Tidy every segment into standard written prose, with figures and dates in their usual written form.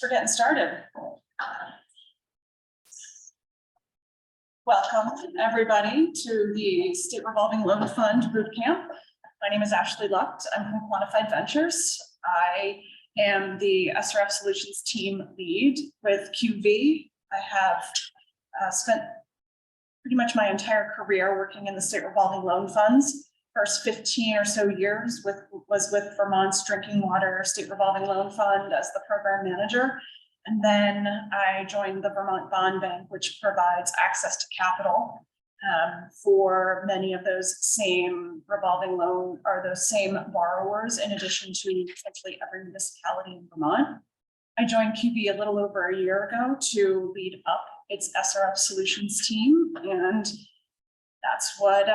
We're getting started. Welcome, everybody, to the State Revolving Loan Fund Boot Camp. My name is Ashley Lucht. I'm from Quantified Ventures. I am the SRF Solutions Team Lead with QV. I have spent pretty much my entire career working in the State Revolving Loan Funds. First 15 or so years was with Vermont's Drinking Water State Revolving Loan Fund as the program manager. And then I joined the Vermont Bond Bank, which provides access to capital for many of those same revolving loan or those same borrowers, in addition to essentially every municipality in Vermont. I joined QV a little over a year ago to lead up its SRF Solutions team, and that's what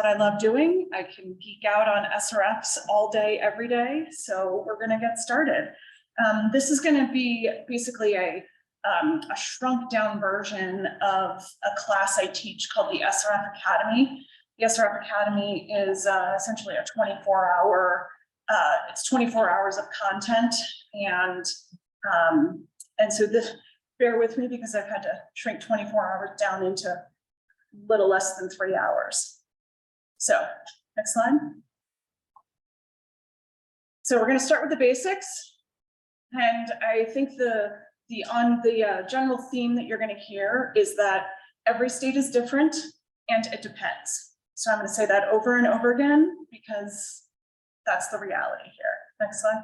I love doing. I can geek out on SRFs all day, every day. So we're going to get started. This is going to be basically a shrunk down version of a class I teach called the SRF Academy. The SRF Academy is essentially a 24-hour. It's 24 hours of content, and so this. Bear with me because I've had to shrink 24 hours down into little less than 3 hours. So next slide. So we're going to start with the basics. And I think the general theme that you're going to hear is that every state is different and it depends. So I'm going to say that over and over again because that's the reality here. Next slide.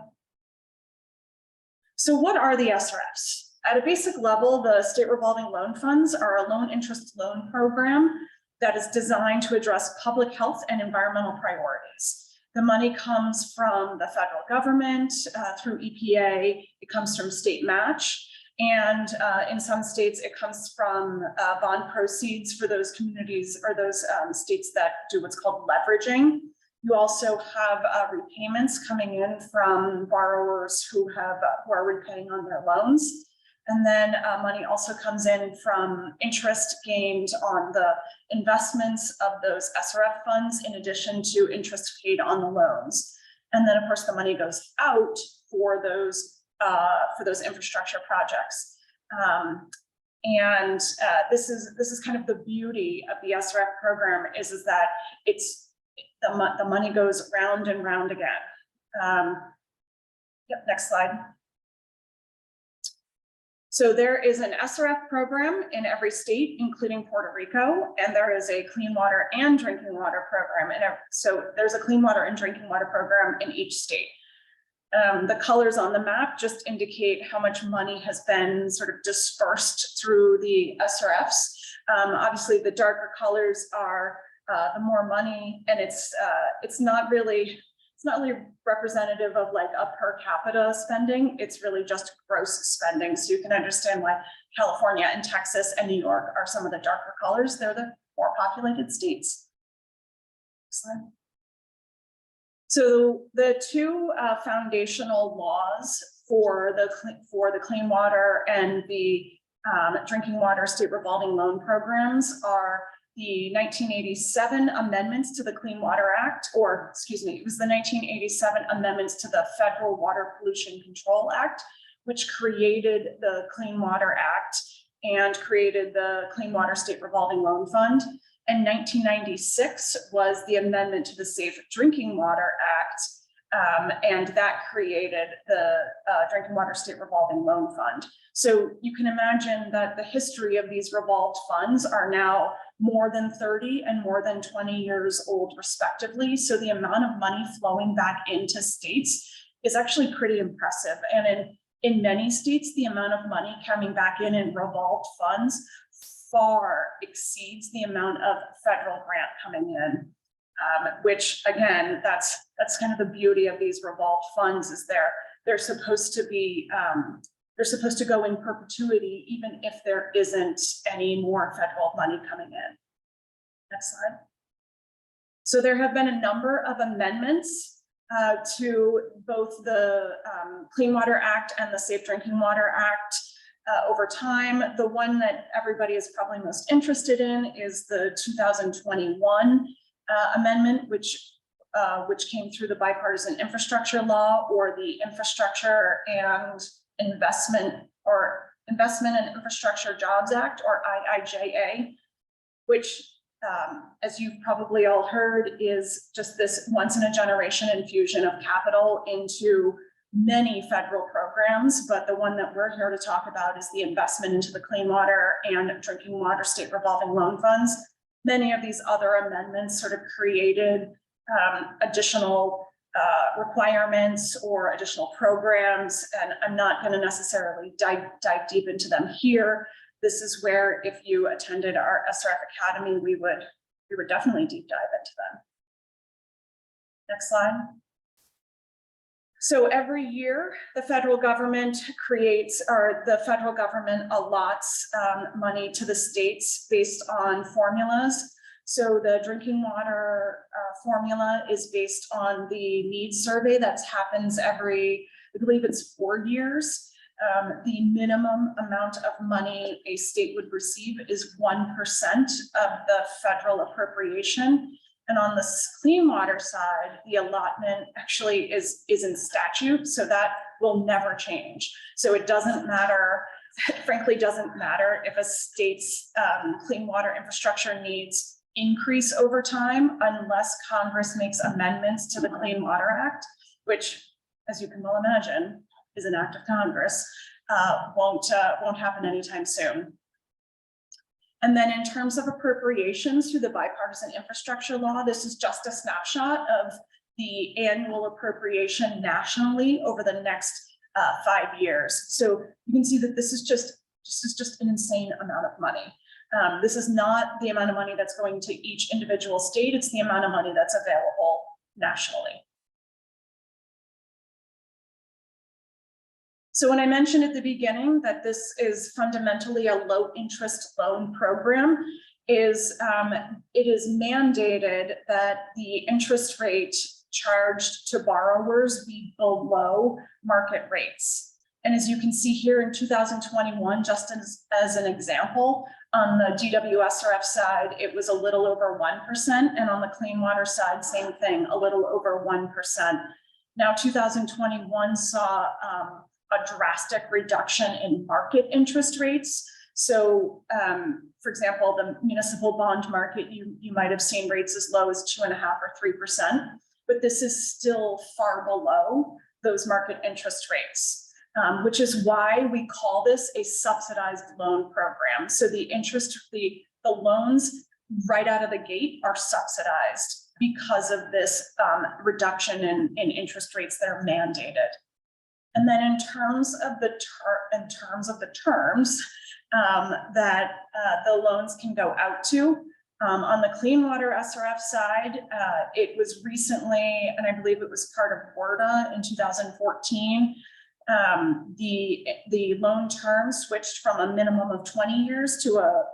So what are the SRFs? At a basic level, the state revolving loan funds are a loan interest loan program that is designed to address public health and environmental priorities. The money comes from the federal government through EPA, it comes from state match, and in some states it comes from bond proceeds for those communities or those states that do what's called leveraging. You also have repayments coming in from borrowers who are repaying on their loans. And then money also comes in from interest gained on the investments of those SRF funds, in addition to interest paid on the loans. And then, of course, the money goes out for those infrastructure projects. This is kind of the beauty of the SRF program is that the money goes round and round again. Yep, next slide. So there is an SRF program in every state, including Puerto Rico, and there is a clean water and drinking water program. So there's a clean water and drinking water program in each state. The colors on the map just indicate how much money has been sort of dispersed through the SRFs. Obviously, the darker colors are the more money, and it's not really representative of like a per capita spending. It's really just gross spending. So you can understand why California and Texas and New York are some of the darker colors. They're the more populated states. So the two foundational laws for the clean water and the drinking water state revolving loan programs are the 1987 amendments to the Clean Water Act, or excuse me, it was the 1987 amendments to the Federal Water Pollution Control Act, which created the Clean Water Act and created the Clean Water State Revolving Loan Fund. And 1996 was the amendment to the Safe Drinking Water Act, and that created the Drinking Water State Revolving Loan Fund. So you can imagine that the history of these revolved funds are now more than 30 and more than 20 years old, respectively. So the amount of money flowing back into states is actually pretty impressive. And in many states, the amount of money coming back in revolved funds far exceeds the amount of federal grant coming in, which again, that's kind of the beauty of these revolved funds is they're supposed to be they're supposed to go in perpetuity, even if there isn't any more federal money coming in. Next slide. So there have been a number of amendments to both the Clean Water Act and the Safe Drinking Water Act over time. The one that everybody is probably most interested in is the 2021 amendment, which came through the bipartisan infrastructure law, or the Infrastructure and Investment and Infrastructure Jobs Act, or IIJA, which, as you've probably all heard, is just this once in a generation infusion of capital into many federal programs. But the one that we're here to talk about is the investment into the clean water and drinking water state revolving loan funds. Many of these other amendments sort of created additional requirements or additional programs, and I'm not going to necessarily dive deep into them here. This is where, if you attended our SRF Academy, we would definitely deep dive into them. Next slide. So every year, the federal government allots money to the states based on formulas. So the drinking water formula is based on the needs survey that happens every, I believe it's 4 years. The minimum amount of money a state would receive is 1% of the federal appropriation. And on the clean water side, the allotment actually is in statute, so that will never change. So it doesn't matter, frankly, doesn't matter if a state's clean water infrastructure needs increase over time, unless Congress makes amendments to the Clean Water Act, which, as you can well imagine, is an act of Congress, won't happen anytime soon. And then in terms of appropriations through the bipartisan infrastructure law, this is just a snapshot of the annual appropriation nationally over the next 5 years. So you can see that this is just an insane amount of money. This is not the amount of money that's going to each individual state, it's the amount of money that's available nationally. So when I mentioned at the beginning that this is fundamentally a low interest loan program, it is mandated that the interest rate charged to borrowers be below market rates. And as you can see here in 2021, just as an example, on the DWSRF side, it was a little over 1%, and on the clean water side, same thing, a little over 1%. Now, 2021 saw a drastic reduction in market interest rates. So, for example, the municipal bond market, you might have seen rates as low as 2.5% or 3%, but this is still far below those market interest rates. Which is why we call this a subsidized loan program. So the loans right out of the gate are subsidized because of this reduction in interest rates that are mandated. And then in terms of the terms that the loans can go out to, on the clean water SRF side, it was recently, and I believe it was part of WRDA in 2014. The loan term switched from a minimum of 20 years to a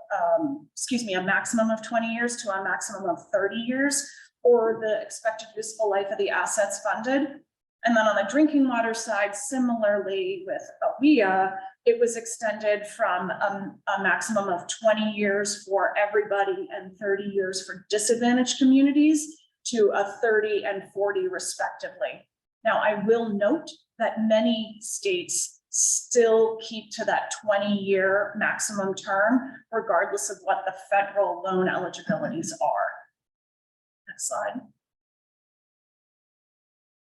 maximum of 20 years to a maximum of 30 years, or the expected useful life of the assets funded. And then on the drinking water side, similarly with AWIA, it was extended from a maximum of 20 years for everybody and 30 years for disadvantaged communities to a 30 and 40 respectively. Now, I will note that many states still keep to that 20-year maximum term, regardless of what the federal loan eligibilities are. Next slide.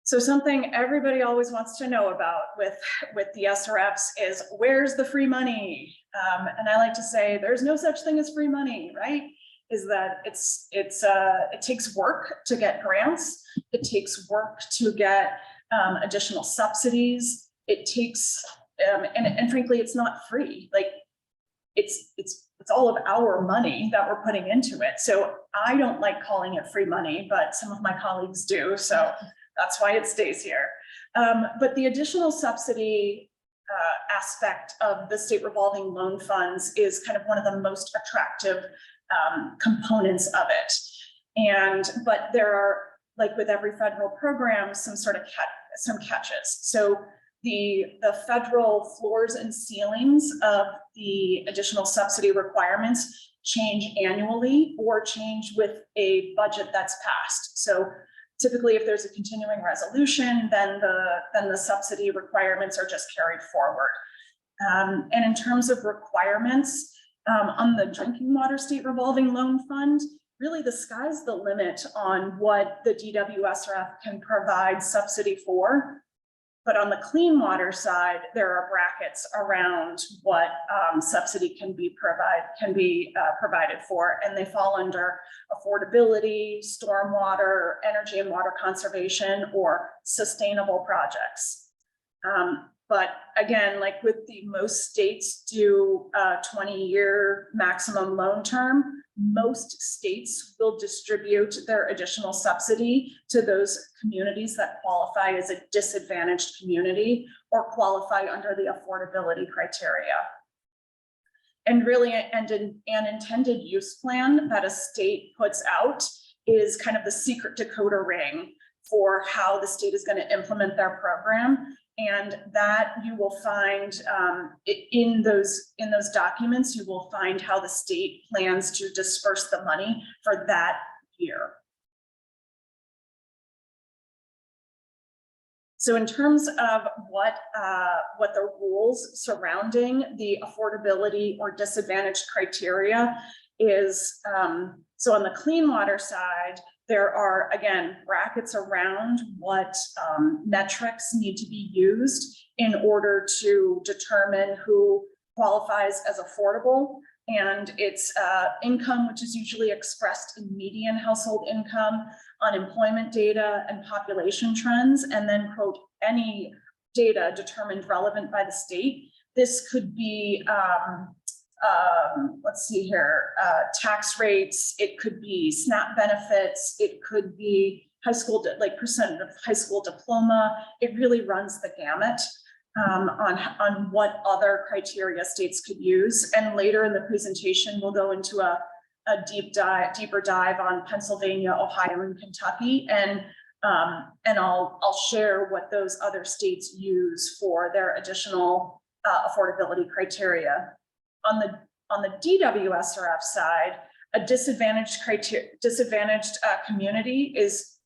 So something everybody always wants to know about with the SRFs is, where's the free money? And I like to say there's no such thing as free money, right? Is that it takes work to get grants. It takes work to get additional subsidies. It takes, and frankly, it's not free. Like it's all of our money that we're putting into it. So I don't like calling it free money, but some of my colleagues do. So that's why it stays here. But the additional subsidy aspect of the state revolving loan funds is kind of one of the most attractive components of it. But there are, like with every federal program, some catches. So the federal floors and ceilings of the additional subsidy requirements change annually or change with a budget that's passed. So Typically, if there's a continuing resolution, then the subsidy requirements are just carried forward. And in terms of requirements, on the drinking water state revolving loan fund, really the sky's the limit on what the DWSRF can provide subsidy for. But on the clean water side, there are brackets around what subsidy can be provided for, and they fall under affordability, stormwater, energy and water conservation, or sustainable projects. But again, like with most states do a 20-year maximum loan term, most states will distribute their additional subsidy to those communities that qualify as a disadvantaged community or qualify under the affordability criteria. And really, an intended use plan that a state puts out is kind of the secret decoder ring for how the state is going to implement their program. And that you will find in those documents, you will find how the state plans to disperse the money for that year. So in terms of what the rules surrounding the affordability or disadvantaged criteria is, so on the clean water side, there are, again, brackets around what metrics need to be used in order to determine who qualifies as affordable. And it's income, which is usually expressed in median household income, unemployment data, and population trends, and then, quote, any data determined relevant by the state. This could be let's see here, tax rates, it could be SNAP benefits, it could be high school, like percent of high school diploma. It really runs the gamut on what other criteria states could use. And later in the presentation, we'll go into a deeper dive on Pennsylvania, Ohio, and Kentucky. And I'll share what those other states use for their additional affordability criteria. On the DWSRF side, a disadvantaged community is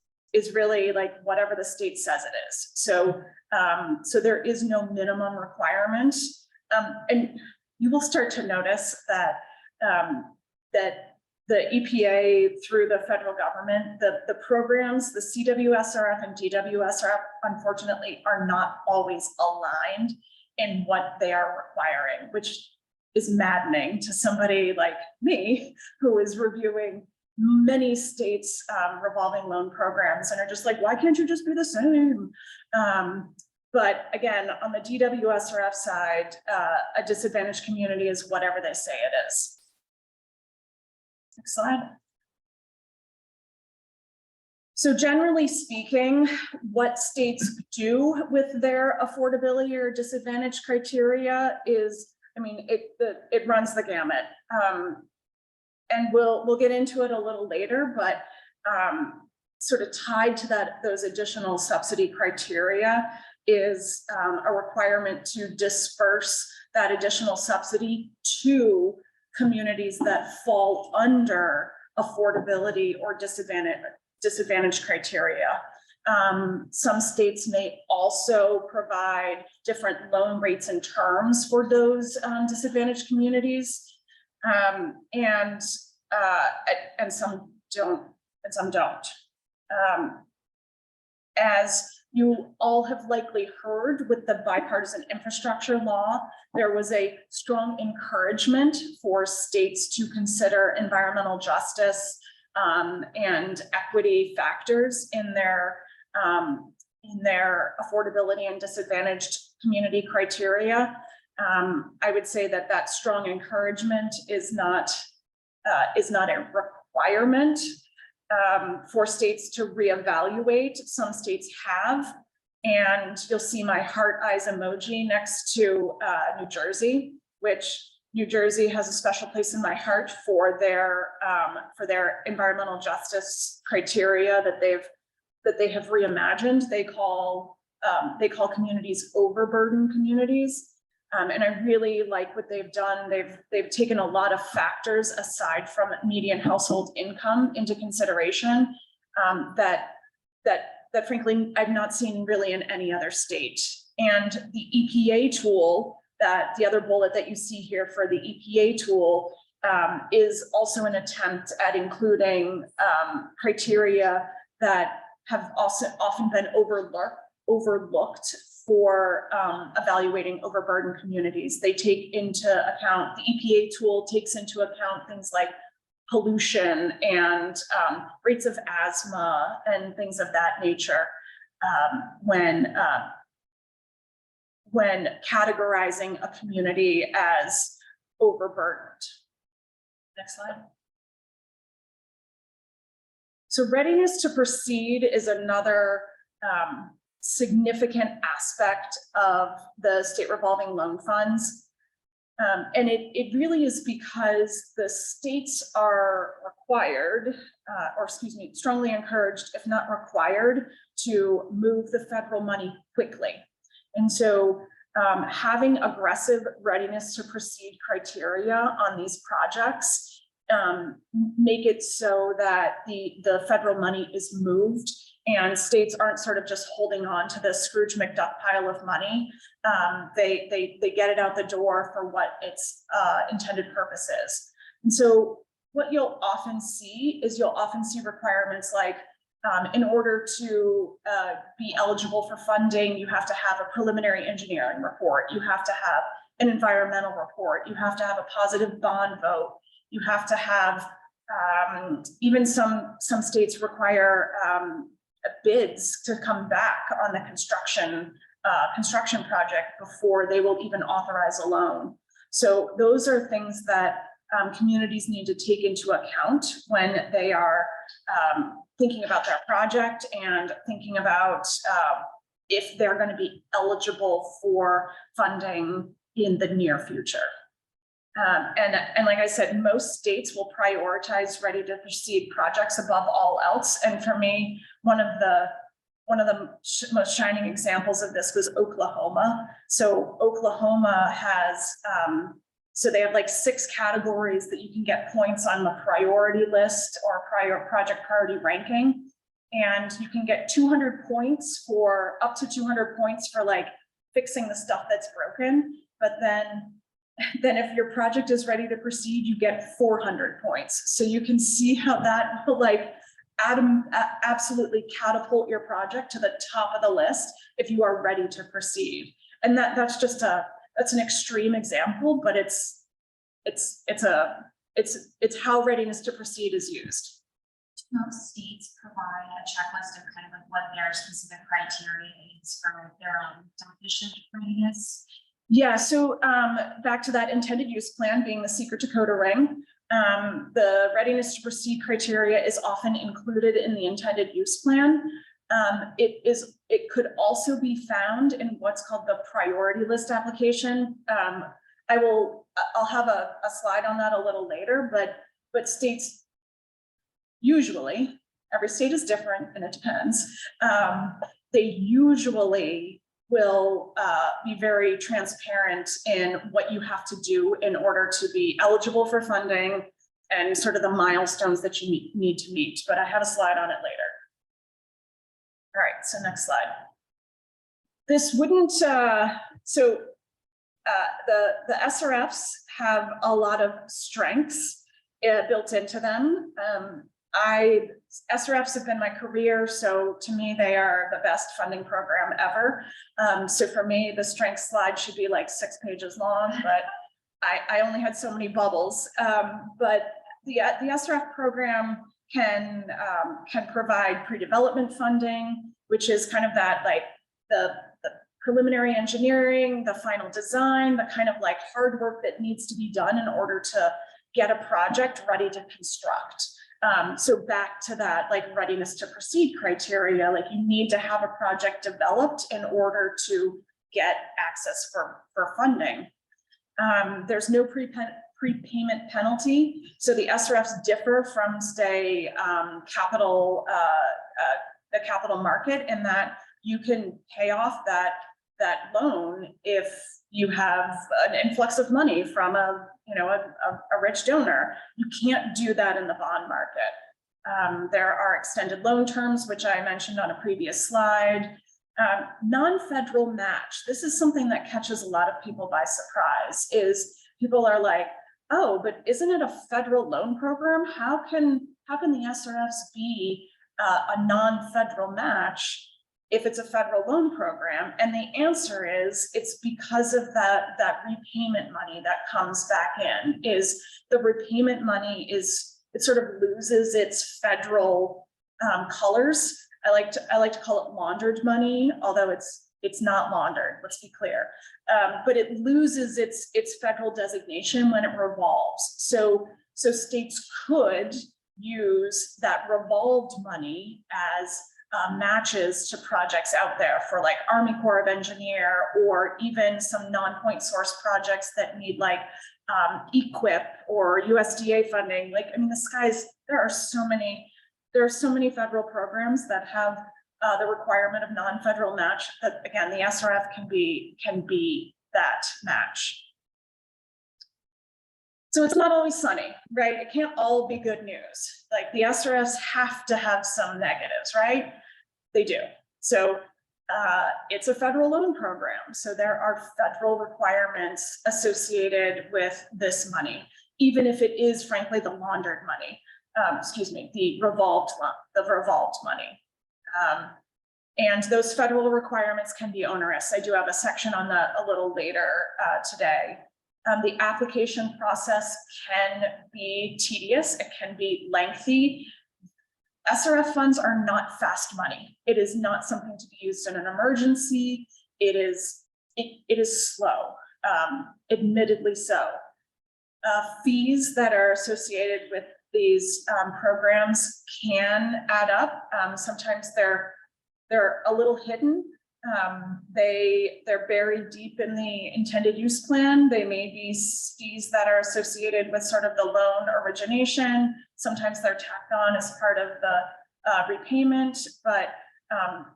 really like whatever the state says it is. So so there is no minimum requirement, and you will start to notice that that the EPA through the federal government, the programs, the CWSRF and DWSRF, unfortunately, are not always aligned in what they are requiring, which is maddening to somebody like me who is reviewing many states' revolving loan programs and are just like, why can't you just be the same? But again, on the DWSRF side, a disadvantaged community is whatever they say it is. Next slide. So generally speaking, what states do with their affordability or disadvantage criteria is, I mean, it runs the gamut, and we'll get into it a little later. But sort of tied to those additional subsidy criteria is a requirement to disperse that additional subsidy to communities that fall under affordability or disadvantage criteria. Some states may also provide different loan rates and terms for those disadvantaged communities, and some don't, and some don't. As you all have likely heard with the bipartisan infrastructure law, there was a strong encouragement for states to consider environmental justice and equity factors in their affordability and disadvantaged community criteria. I would say that strong encouragement is not a requirement for states to reevaluate. Some states have, and you'll see my heart eyes emoji next to New Jersey, which New Jersey has a special place in my heart for their environmental justice criteria that they have reimagined. They call communities overburdened communities. And I really like what they've done. They've taken a lot of factors aside from median household income into consideration that that frankly, I've not seen really in any other state. And the EPA tool, that the other bullet that you see here for the EPA tool, is also an attempt at including criteria that have also often been overlooked for evaluating overburdened communities. They take into account, the EPA tool takes into account things like pollution and rates of asthma and things of that nature when categorizing a community as overburdened. Next slide. So readiness to proceed is another significant aspect of the state revolving loan funds. And it really is because the states are required, or excuse me, strongly encouraged, if not required, to move the federal money quickly. And so having aggressive readiness to proceed criteria on these projects make it so that the federal money is moved and states aren't sort of just holding on to this Scrooge McDuck pile of money. They get it out the door for what its intended purpose is. And so what you'll often see is requirements like, in order to be eligible for funding, you have to have a preliminary engineering report, you have to have an environmental report, you have to have a positive bond vote, you have to have, even some states require bids to come back on the construction project before they will even authorize a loan. So those are things that communities need to take into account when they are thinking about their project and thinking about if they're going to be eligible for funding in the near future. And like I said, most states will prioritize ready to proceed projects above all else. And for me, one of the most shining examples of this was Oklahoma. So Oklahoma has, so they have like 6 categories that you can get points on the priority list or project priority ranking. And you can get 200 points for up to 200 points for like fixing the stuff that's broken. But then if your project is ready to proceed, you get 400 points. So you can see how that will like absolutely catapult your project to the top of the list if you are ready to proceed. And that's just that's an extreme example, but it's how readiness to proceed is used. Most states provide a checklist of kind of like what their specific criteria is for their own definition of readiness. Yeah, so back to that intended use plan being the secret to code ring. The readiness to proceed criteria is often included in the intended use plan. It could also be found in what's called the priority list application. I'll have a slide on that a little later, but states usually, every state is different and it depends. They usually will be very transparent in what you have to do in order to be eligible for funding and sort of the milestones that you need to meet. But I have a slide on it later. All right, so next slide. This wouldn't, the SRFs have a lot of strengths built into them. SRFs have been my career, so to me, they are the best funding program ever. So for me, the strength slide should be like 6 pages long, but I only had so many bubbles. But the SRF program can provide pre-development funding, which is kind of that like the preliminary engineering, the final design, the kind of like hard work that needs to be done in order to get a project ready to construct. So back to that like readiness to proceed criteria, like you need to have a project developed in order to get access for funding. There's no prepayment penalty. So the SRFs differ from say the capital market in that you can pay off that loan if you have an influx of money from a rich donor. You can't do that in the bond market. There are extended loan terms, which I mentioned on a previous slide. Non-federal match. This is something that catches a lot of people by surprise, is people are like, oh, but isn't it a federal loan program? How can the SRFs be a non-federal match if it's a federal loan program? And the answer is, it's because of that repayment money that comes back in. Is the repayment money it sort of loses its federal colors. I like to call it laundered money, although it's not laundered, let's be clear. But it loses its federal designation when it revolves. So states could use that revolved money as matches to projects out there for like Army Corps of Engineer, or even some non-point source projects that need like EQIP or USDA funding. Like, I mean, there are so many federal programs that have the requirement of non-federal match that, again, the SRF can be that match. So it's not always sunny, right? It can't all be good news. Like, the SRFs have to have some negatives, right? They do. So it's a federal loan program. So there are federal requirements associated with this money, even if it is frankly the laundered money. The revolved money. And those federal requirements can be onerous. I do have a section on that a little later today. The application process can be tedious. It can be lengthy. SRF funds are not fast money. It is not something to be used in an emergency. It is slow, admittedly so. Fees that are associated with these programs can add up. Sometimes they're a little hidden. They're buried deep in the intended use plan. They may be fees that are associated with sort of the loan origination. Sometimes they're tacked on as part of the repayment, but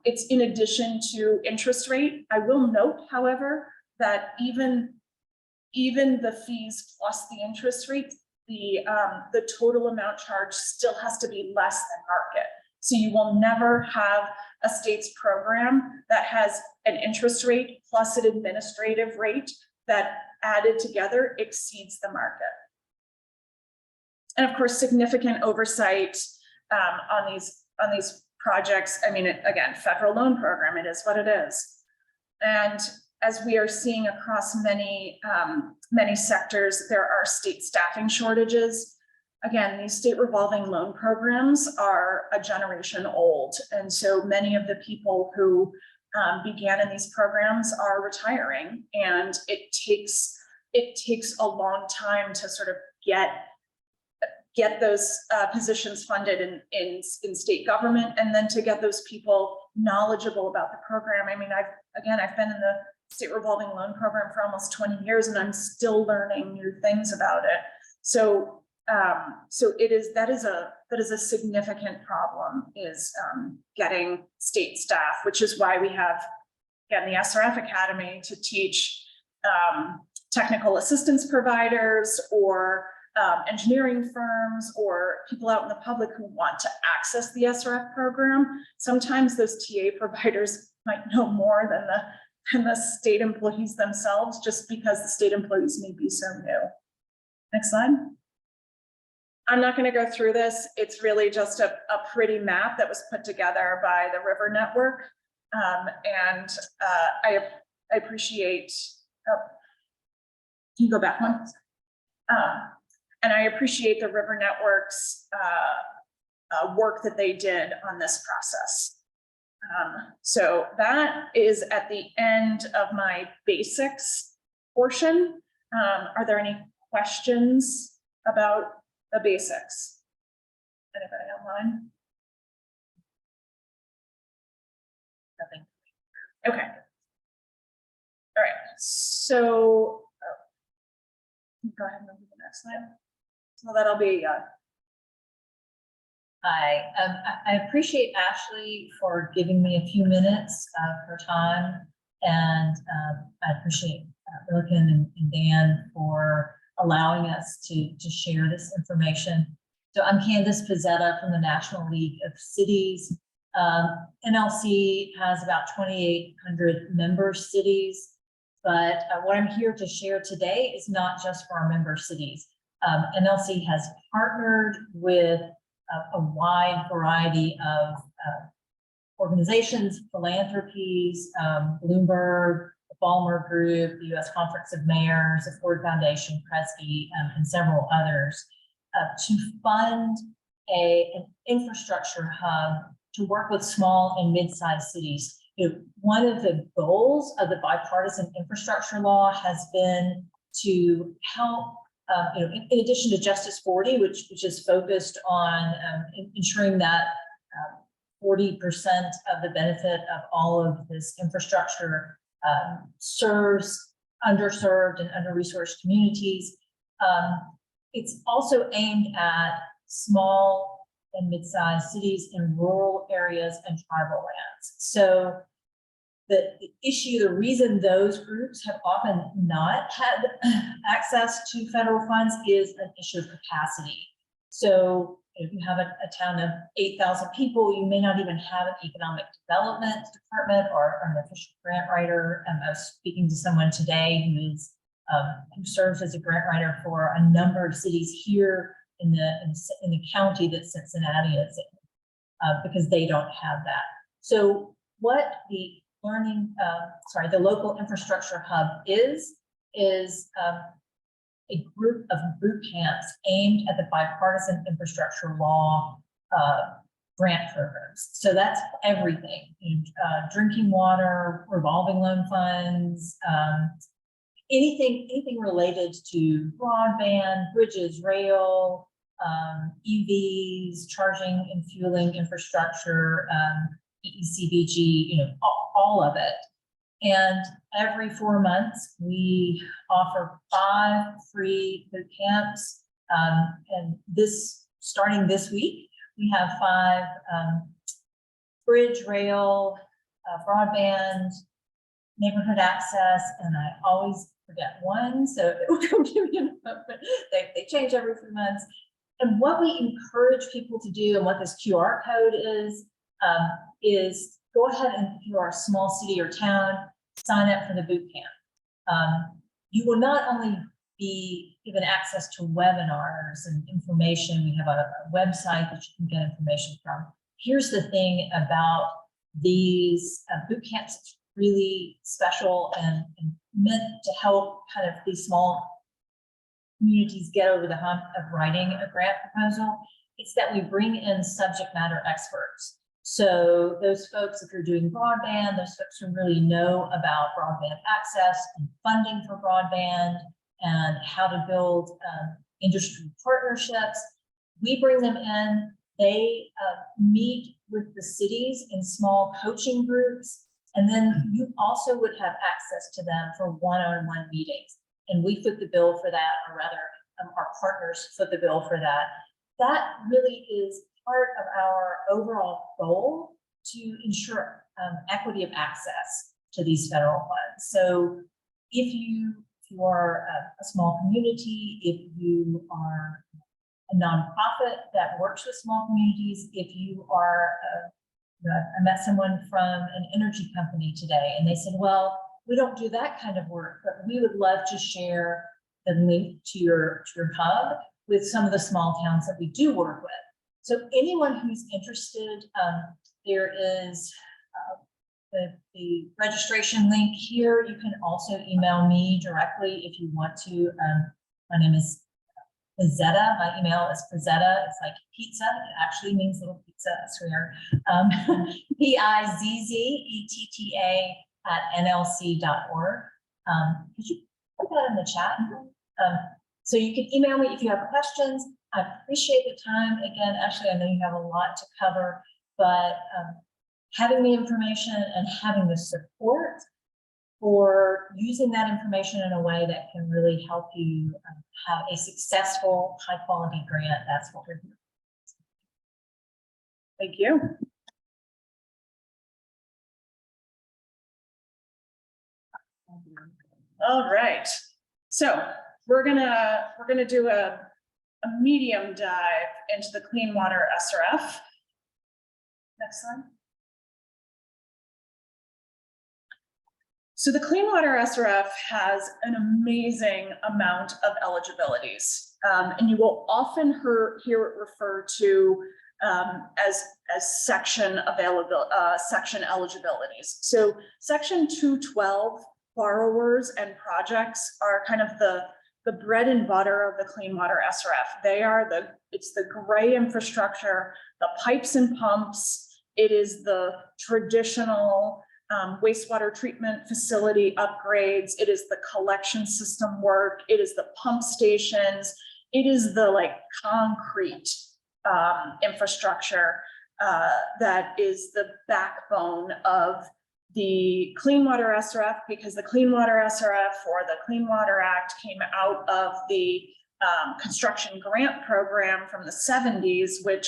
it's in addition to interest rate. I will note, however, that even the fees plus the interest rate, the total amount charged still has to be less than market. So you will never have a state's program that has an interest rate plus an administrative rate that added together exceeds the market. And of course, significant oversight on these projects. I mean, again, federal loan program, it is what it is. And as we are seeing across many sectors, there are state staffing shortages. Again, these state revolving loan programs are a generation old. And so many of the people who began in these programs are retiring, and it takes a long time to sort of get those positions funded in state government, and then to get those people knowledgeable about the program. I mean, I've been in the state revolving loan program for almost 20 years, and I'm still learning new things about it. So that is a significant problem, is getting state staff, which is why we have, again, the SRF Academy to teach technical assistance providers, or engineering firms, or people out in the public who want to access the SRF program. Sometimes those TA providers might know more than the state employees themselves, just because the state employees may be so new. Next slide. I'm not going to go through this. It's really just a pretty map that was put together by the River Network. And I appreciate, can you go back one? And I appreciate the River Network's work that they did on this process. So that is at the end of my basics portion. Are there any questions about the basics? Anybody online? Nothing. Okay. All right. So go ahead and move to the next slide. So that'll be. Hi, I appreciate Ashley for giving me a few minutes of her time, and I appreciate Milliken and Dan for allowing us to share this information. So I'm Candace Pizzetta from the National League of Cities. NLC has about 2,800 member cities, but what I'm here to share today is not just for our member cities. NLC has partnered with a wide variety of organizations, philanthropies, Bloomberg, the Ballmer Group, the U.S. Conference of Mayors, the Ford Foundation, Kresge, and several others, to fund an infrastructure hub to work with small and mid-sized cities. You know, one of the goals of the bipartisan infrastructure law has been to help, in addition to Justice 40, which is focused on ensuring that 40% of the benefit of all of this infrastructure serves underserved and under-resourced communities. It's also aimed at small and mid-sized cities in rural areas and tribal lands. So the issue, the reason those groups have often not had access to federal funds is an issue of capacity. So if you have a town of 8,000 people, you may not even have an economic development department or an official grant writer. I was speaking to someone today who serves as a grant writer for a number of cities here in the county that Cincinnati is in, because they don't have that. So what the the local infrastructure hub is a group of boot camps aimed at the bipartisan infrastructure law grant programs. So that's everything, drinking water, revolving loan funds, anything related to broadband, bridges, rail, EVs, charging and fueling infrastructure, EECBG, all of it. And every 4 months, we offer 5 free boot camps. And starting this week, we have 5 bridge, rail, broadband, neighborhood access, and I always forget one, so it will come to me in a moment. They change every 3 months. And what we encourage people to do, and what this QR code is go ahead and, if you are a small city or town, sign up for the boot camp. You will not only be given access to webinars and information. We have a website that you can get information from. Here's the thing about these boot camps. It's really special and meant to help kind of these small communities get over the hump of writing a grant proposal. It's that we bring in subject matter experts. So those folks, if you're doing broadband, those folks who really know about broadband access and funding for broadband and how to build industry partnerships, we bring them in. They meet with the cities in small coaching groups, and then you also would have access to them for one-on-one meetings. And we foot the bill for that, or rather, our partners foot the bill for that. That really is part of our overall goal to ensure equity of access to these federal funds. So if you are a small community, if you are a nonprofit that works with small communities, if you are, I met someone from an energy company today, and they said, well, we don't do that kind of work, but we would love to share the link to your hub with some of the small towns that we do work with. So anyone who's interested, there is the registration link here. You can also email me directly if you want to. My name is Pizzetta. My email is Pizzetta. It's like pizza. It actually means little pizza, I swear. PIZZETTA@nlc.org. Could you put that in the chat? So you can email me if you have questions. I appreciate the time. Again, Ashley, I know you have a lot to cover, but having the information and having the support for using that information in a way that can really help you have a successful, high quality grant, that's what we're doing. Thank you. All right. So we're gonna do a a medium dive into the clean water SRF. Next slide. So the clean water SRF has an amazing amount of eligibilities, and you will often hear it referred to as section eligibilities. So section 212 borrowers and projects are kind of the bread and butter of the clean water SRF. It's the gray infrastructure, the pipes and pumps. It is the traditional wastewater treatment facility upgrades. It is the collection system work. It is the pump stations. It is the concrete infrastructure that is the backbone of the Clean Water SRF, because the Clean Water SRF, or the Clean Water Act, came out of the construction grant program from the 70s, which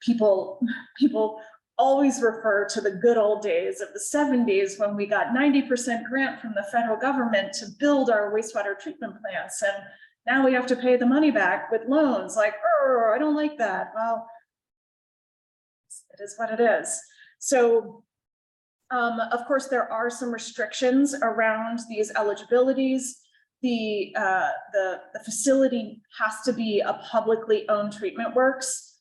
people always refer to the good old days of the 70s, when we got 90% grant from the federal government to build our wastewater treatment plants. And now we have to pay the money back with loans. Like, oh, I don't like that. Well, it is what it is. So, of course, there are some restrictions around these eligibilities. The facility has to be a publicly owned treatment works.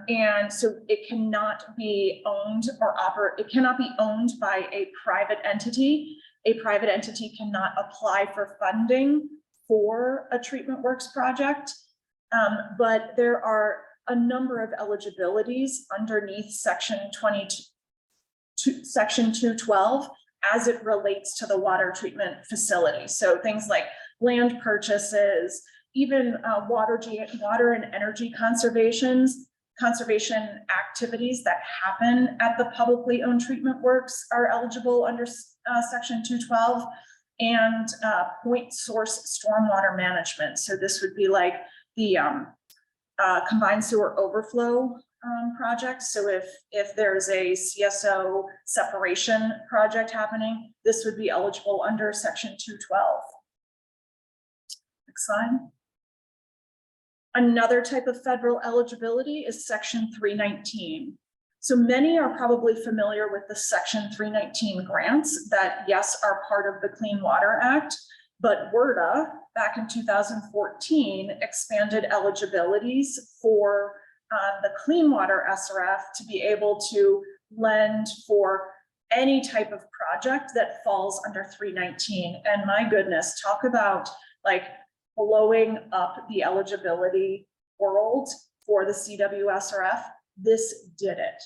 And so it cannot be owned or operate. It cannot be owned by a private entity. A private entity cannot apply for funding for a treatment works project. But there are a number of eligibilities underneath section 212 as it relates to the water treatment facility. So things like land purchases, even water and energy conservation activities that happen at the publicly owned treatment works are eligible under section 212, and point source stormwater management. So this would be like the combined sewer overflow project. So if there's a CSO separation project happening, this would be eligible under section 212. Next slide. Another type of federal eligibility is section 319. So many are probably familiar with the section 319 grants that, yes, are part of the Clean Water Act, but WRDA back in 2014 expanded eligibilities for the Clean Water SRF to be able to lend for any type of project that falls under 319. And my goodness, talk about like blowing up the eligibility world for the CWSRF. This did it.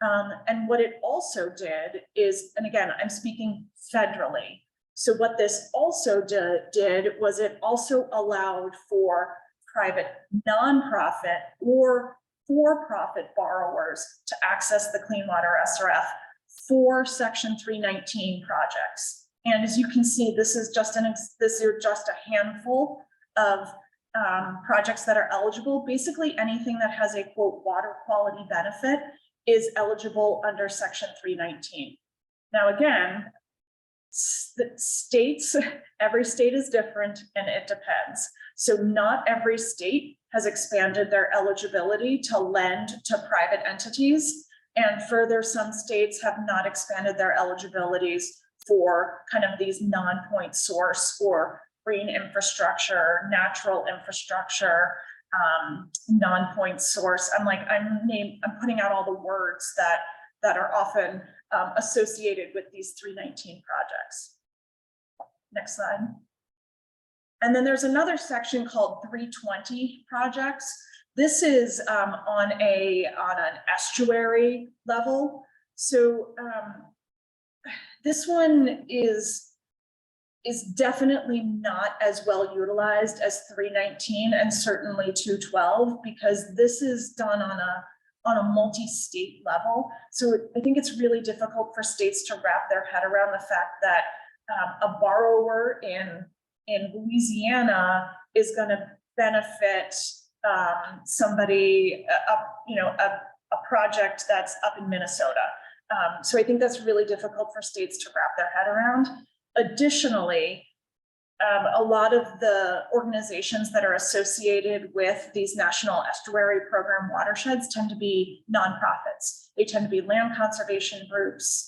And what it also did is, and again, I'm speaking federally. So what this also did was it also allowed for private nonprofit or for-profit borrowers to access the Clean Water SRF for section 319 projects. And as you can see, this is just a handful of projects that are eligible. Basically anything that has a quote water quality benefit is eligible under section 319. Now again, states, every state is different and it depends. So not every state has expanded their eligibility to lend to private entities. And further, some states have not expanded their eligibilities for kind of these non-point source or green infrastructure, natural infrastructure, non-point source. I'm putting out all the words that are often associated with these 319 projects. Next slide. And then there's another section called 320 projects. This is on an estuary level. So this one is definitely not as well utilized as 319 and certainly 212, because this is done on a multi-state level. So I think it's really difficult for states to wrap their head around the fact that a borrower in Louisiana is going to benefit somebody, a project that's up in Minnesota. So I think that's really difficult for states to wrap their head around. Additionally, A lot of the organizations that are associated with these national estuary program watersheds tend to be nonprofits. They tend to be land conservation groups.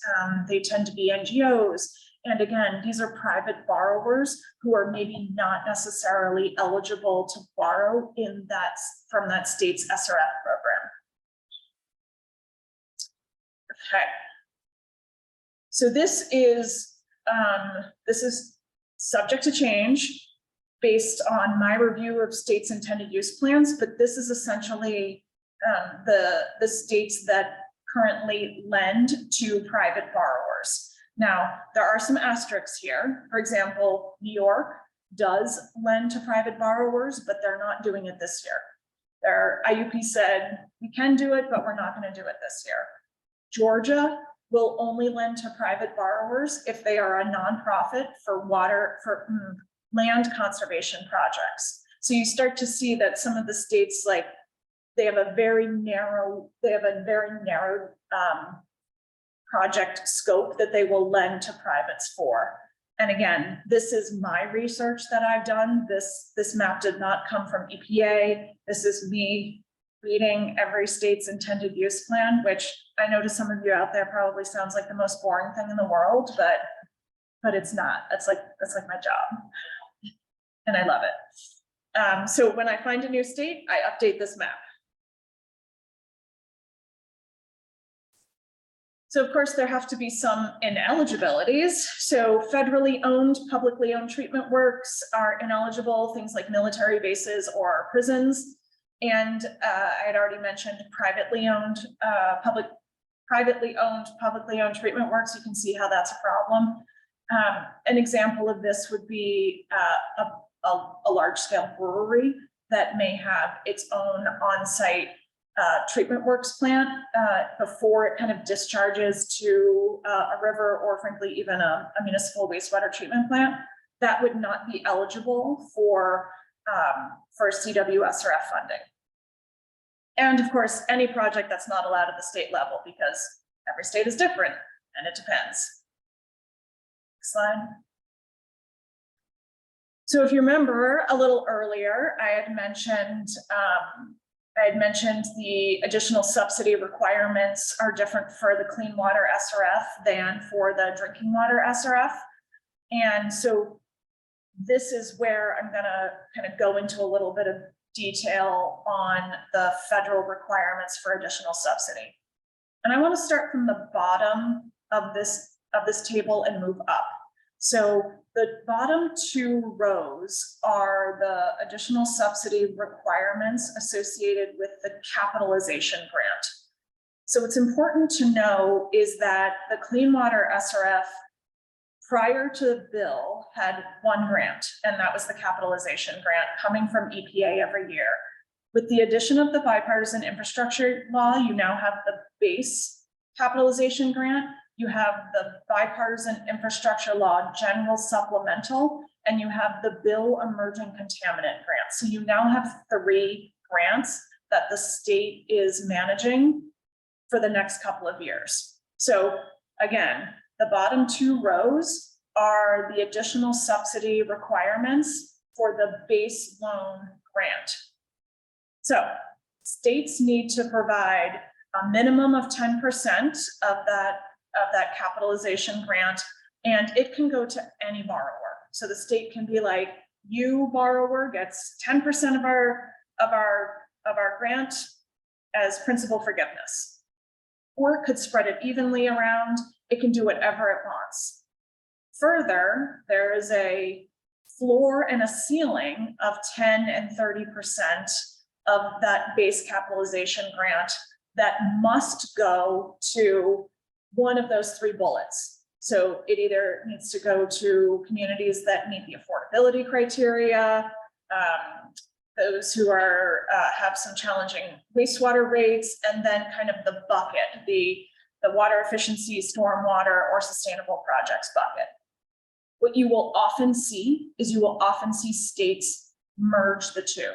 They tend to be NGOs. And again, these are private borrowers who are maybe not necessarily eligible to borrow from that state's SRF program. Okay. So this is subject to change based on my review of states' intended use plans, but this is essentially the states that currently lend to private borrowers. Now, there are some asterisks here. For example, New York does lend to private borrowers, but they're not doing it this year. Their IUP said, we can do it, but we're not going to do it this year. Georgia will only lend to private borrowers if they are a nonprofit for land conservation projects. So you start to see that some of the states, like, they have a very narrow project scope that they will lend to privates for. And again, this is my research that I've done. This map did not come from EPA. This is me reading every state's intended use plan, which I know to some of you out there probably sounds like the most boring thing in the world, but it's not. That's like my job, and I love it. So when I find a new state, I update this map. So of course there have to be some ineligibilities. So federally owned, publicly owned treatment works are ineligible, things like military bases or prisons. And I had already mentioned privately owned, publicly owned treatment works. You can see how that's a problem. An example of this would be a large scale brewery that may have its own on-site treatment works plant before it kind of discharges to a river, or frankly, even a municipal wastewater treatment plant. That would not be eligible for CWSRF funding. And of course, any project that's not allowed at the state level, because every state is different and it depends. Next slide. So if you remember a little earlier, I had mentioned the additional subsidy requirements are different for the clean water SRF than for the drinking water SRF. And so this is where I'm gonna kind of go into a little bit of detail on the federal requirements for additional subsidy. And I want to start from the bottom of this table and move up. So the bottom two rows are the additional subsidy requirements associated with the capitalization grant. So what's important to know is that the Clean Water SRF prior to the bill had one grant, and that was the capitalization grant coming from EPA every year. With the addition of the bipartisan infrastructure law, you now have the base capitalization grant, you have the bipartisan infrastructure law general supplemental, and you have the bill emerging contaminant grant. So you now have 3 grants that the state is managing for the next couple of years. So again, the bottom 2 rows are the additional subsidy requirements for the base loan grant. So states need to provide a minimum of 10% of that capitalization grant, and it can go to any borrower. So the state can be like, you borrower gets 10% of our grant as principal forgiveness. Or it could spread it evenly around. It can do whatever it wants. Further, there is a floor and a ceiling of 10 and 30% of that base capitalization grant that must go to one of those 3 bullets. So it either needs to go to communities that meet the affordability criteria, those who are have some challenging wastewater rates, and then kind of the bucket, the water efficiency, stormwater, or sustainable projects bucket. What you will often see is states merge the 2.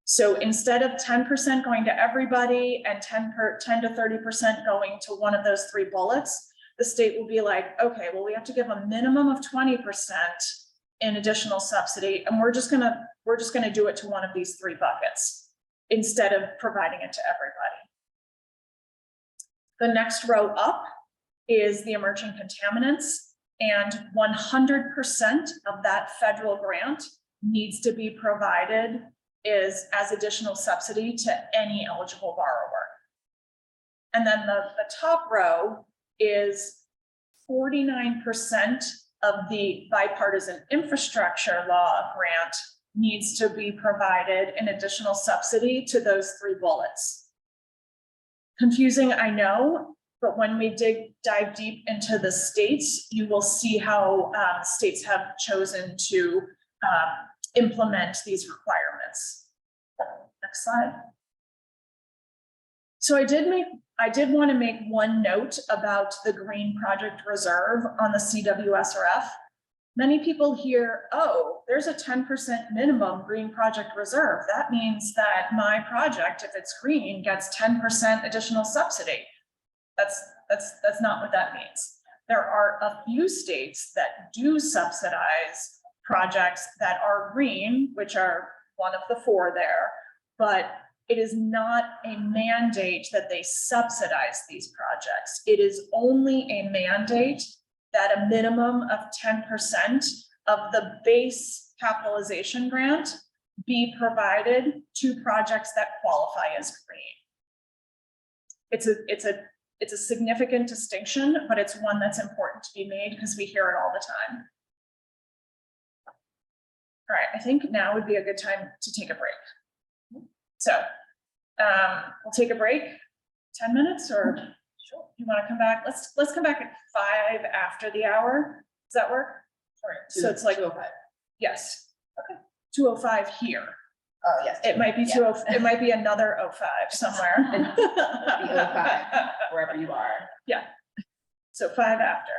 So instead of 10% going to everybody and 10 to 30% going to one of those 3 bullets, the state will be like, okay, well, we have to give a minimum of 20% in additional subsidy, and we're just gonna do it to one of these three buckets instead of providing it to everybody. The next row up is the emerging contaminants, and 100% of that federal grant needs to be provided as additional subsidy to any eligible borrower. And then the top row is 49% of the bipartisan infrastructure law grant needs to be provided an additional subsidy to those three bullets. Confusing, I know, but when we dive deep into the states, you will see how states have chosen to implement these requirements. Next slide. So I did want to make one note about the Green Project Reserve on the CWSRF. Many people hear, oh, there's a 10% minimum Green Project Reserve. That means that my project, if it's green, gets 10% additional subsidy. That's not what that means. There are a few states that do subsidize projects that are green, which are one of the four there, but it is not a mandate that they subsidize these projects. It is only a mandate that a minimum of 10% of the base capitalization grant be provided to projects that qualify as green. It's a significant distinction, but it's one that's important to be made because we hear it all the time. All right, I think now would be a good time to take a break. So we'll take a break, 10 minutes, or sure, you want to come back? Let's come back at 5 after the hour. Does that work? All right, so it's like 2:05. Yes. Okay. 2:05 here. Oh, yes. It might be Yeah. 2:05. It might be another 05 somewhere. The 05, wherever you are. Yeah. So 5 after.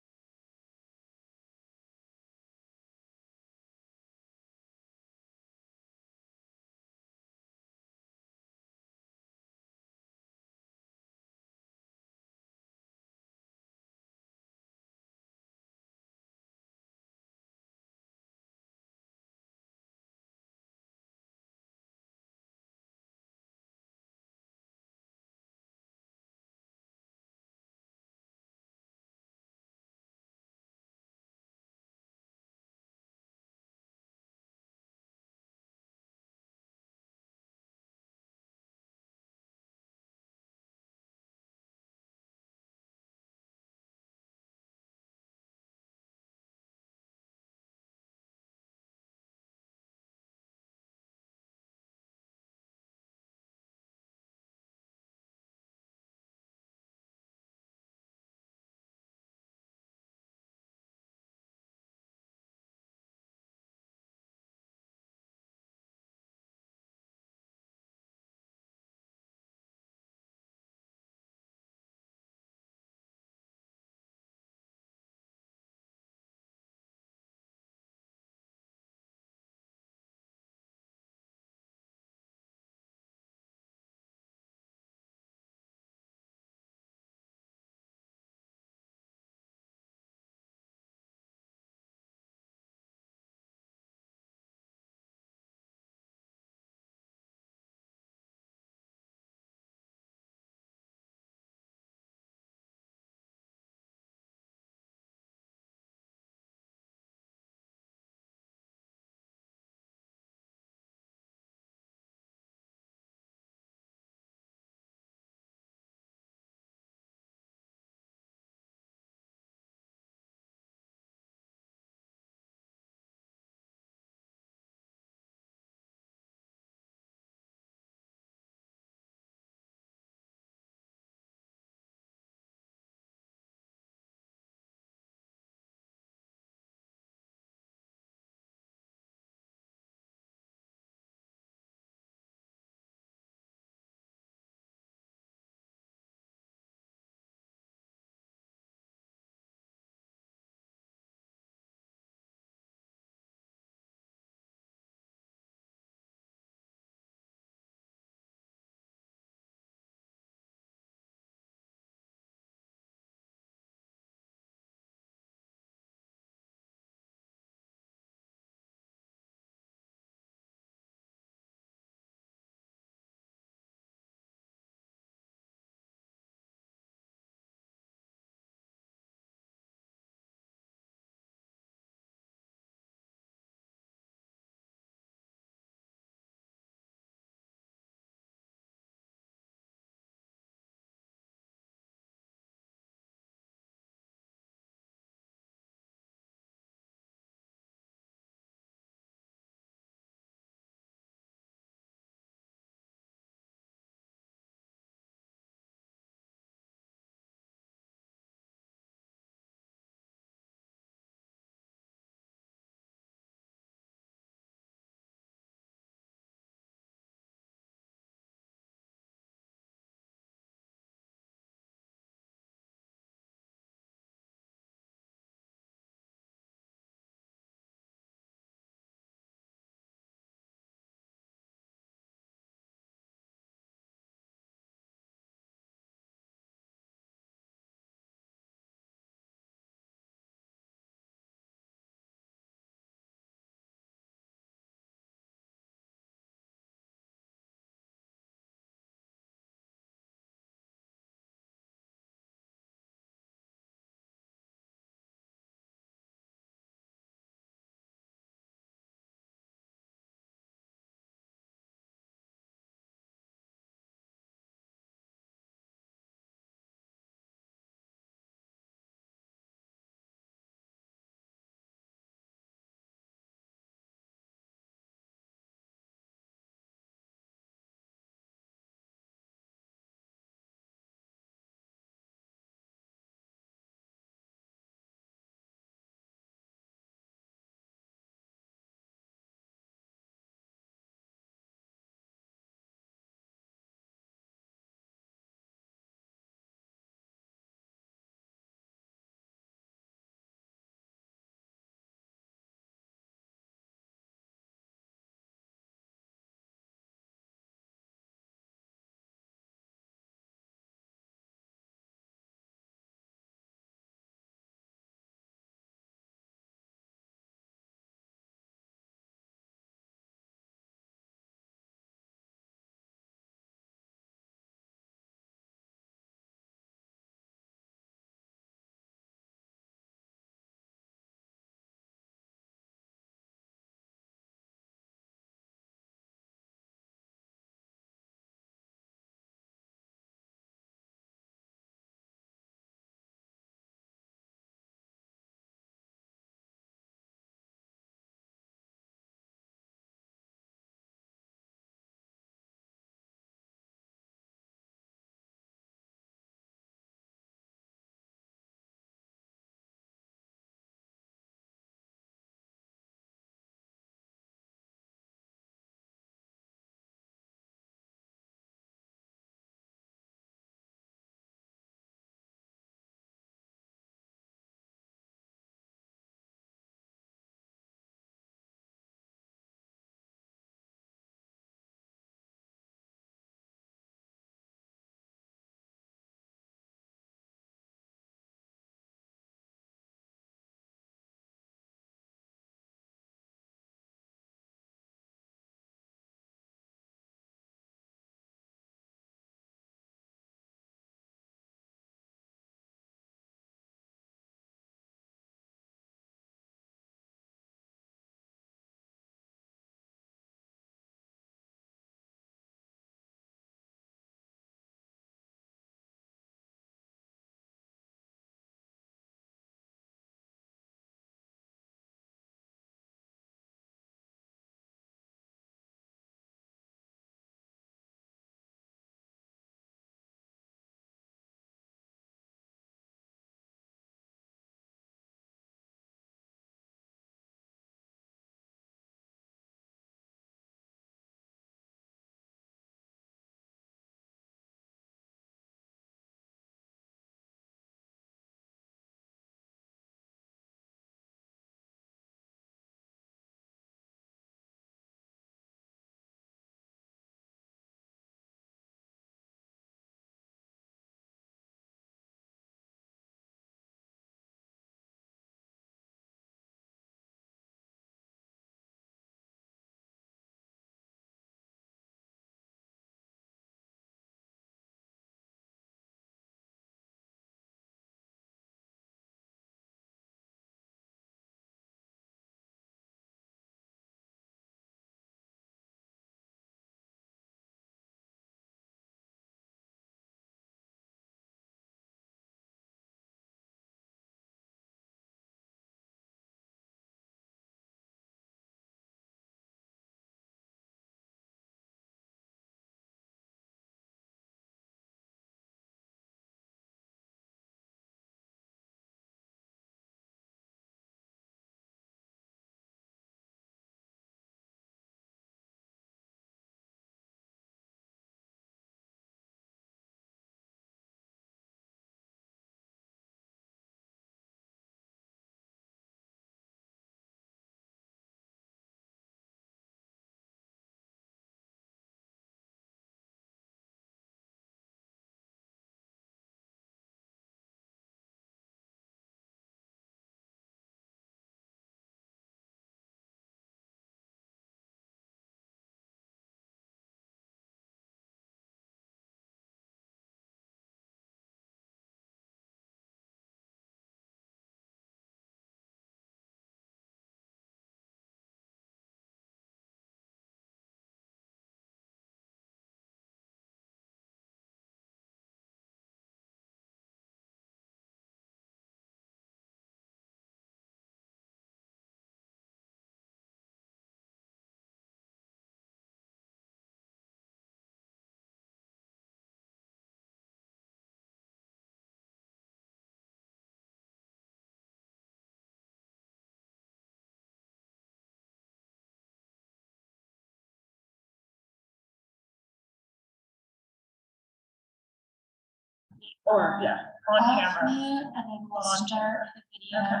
Or, yeah, on Off camera. mute, and then we'll On start the video. Okay.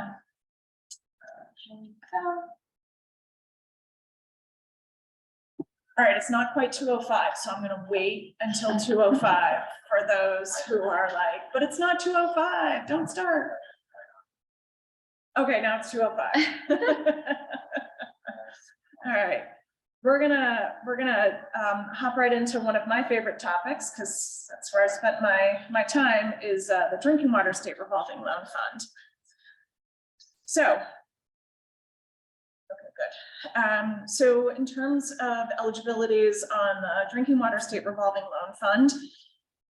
Here we go. All right, it's not quite 2:05, so I'm gonna wait until 2:05 for those who are like, but it's not 2:05, don't start. Okay, now it's 2:05. All right, we're gonna hop right into one of my favorite topics, because that's where I spent my time, is the Drinking Water State Revolving Loan Fund. So. Okay, good. So in terms of eligibilities on the Drinking Water State Revolving Loan Fund,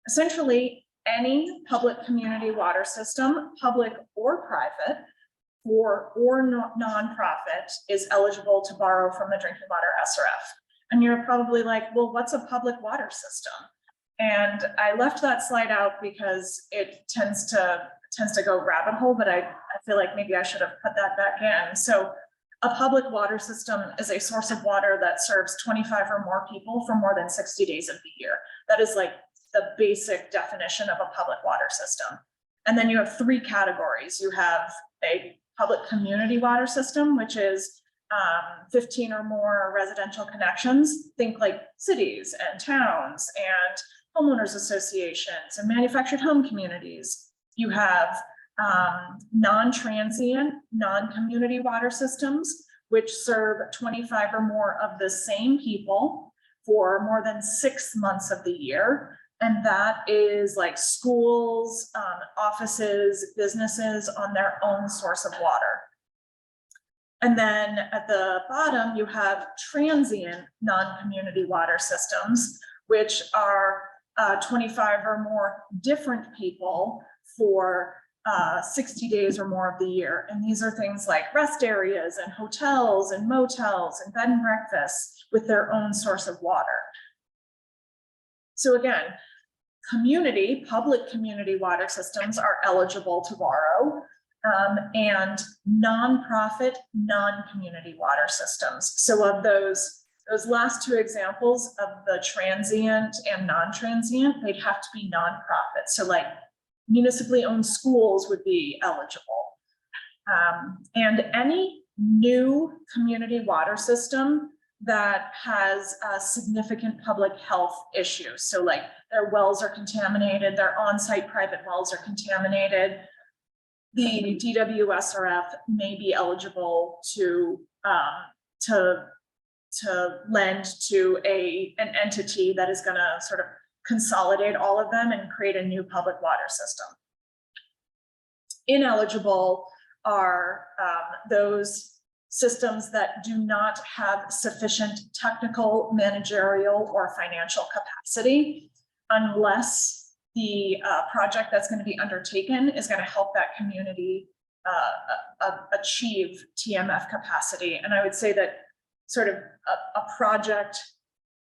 essentially any public community water system, public or private, or nonprofit, is eligible to borrow from the Drinking Water SRF. And you're probably like, well, what's a public water system? And I left that slide out because it tends to go rabbit hole, but I feel like maybe I should have put that back in. So a public water system is a source of water that serves 25 or more people for more than 60 days of the year. That is like the basic definition of a public water system. And then you have three categories. You have a public community water system, which is 15 or more residential connections. Think like cities and towns and homeowners associations and manufactured home communities. You have non-transient, non-community water systems, which serve 25 or more of the same people for more than 6 months of the year. And that is like schools, offices, businesses on their own source of water. And then at the bottom, you have transient non-community water systems, which are 25 or more different people for 60 days or more of the year. And these are things like rest areas and hotels and motels and bed and breakfasts with their own source of water. So again, public community water systems are eligible to borrow, and nonprofit, non-community water systems. So of those last two examples of the transient and non-transient, they'd have to be nonprofit. So like municipally owned schools would be eligible. And any new community water system that has a significant public health issue. So like their wells are contaminated, their on-site private wells are contaminated, the DWSRF may be eligible to lend to an entity that is going to sort of consolidate all of them and create a new public water system. Ineligible are those systems that do not have sufficient technical, managerial, or financial capacity, unless the project that's going to be undertaken is going to help that community achieve TMF capacity. And I would say that sort of a project,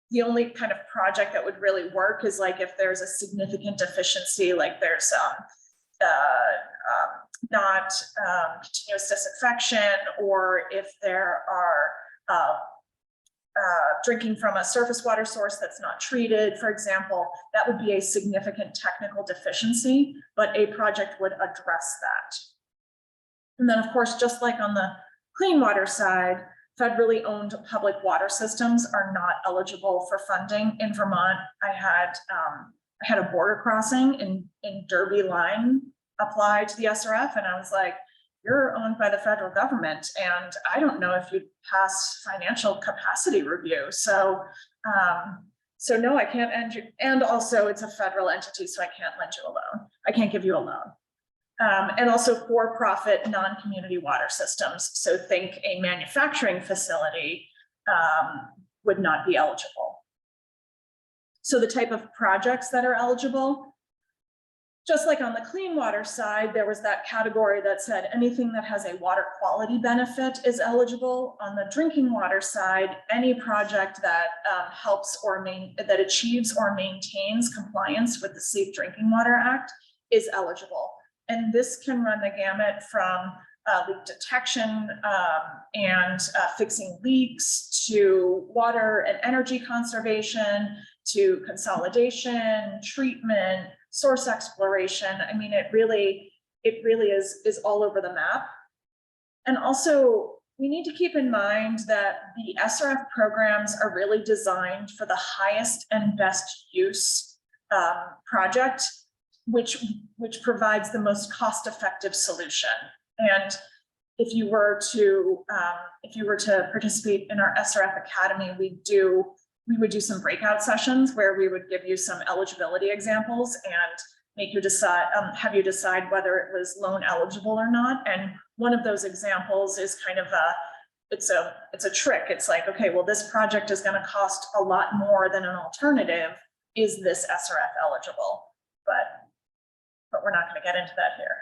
the only kind of project that would really work is like if there's a significant deficiency, like there's not continuous disinfection, or if there are drinking from a surface water source that's not treated, for example, that would be a significant technical deficiency, but a project would address that. And then of course, just like on the clean water side, federally owned public water systems are not eligible for funding. In Vermont, I had a border crossing in Derby line apply to the SRF, and I was like, you're owned by the federal government, and I don't know if you'd pass financial capacity review. So no, I can't end you. And also it's a federal entity, so I can't lend you a loan. I can't give you a loan. And also for-profit non-community water systems. So think a manufacturing facility would not be eligible. So the type of projects that are eligible, just like on the clean water side, there was that category that said anything that has a water quality benefit is eligible. On the drinking water side, any project that helps or that achieves or maintains compliance with the Safe Drinking Water Act is eligible. And this can run the gamut from leak detection and fixing leaks, to water and energy conservation, to consolidation, treatment, source exploration. I mean, it really is all over the map. And also, we need to keep in mind that the SRF programs are really designed for the highest and best use project, which provides the most cost-effective solution. And if you were to participate in our SRF Academy, we would do some breakout sessions where we would give you some eligibility examples and make you decide, have you decide whether it was loan eligible or not. And one of those examples is kind of it's a trick. It's like, okay, well, this project is going to cost a lot more than an alternative. Is this SRF eligible? But we're not going to get into that here.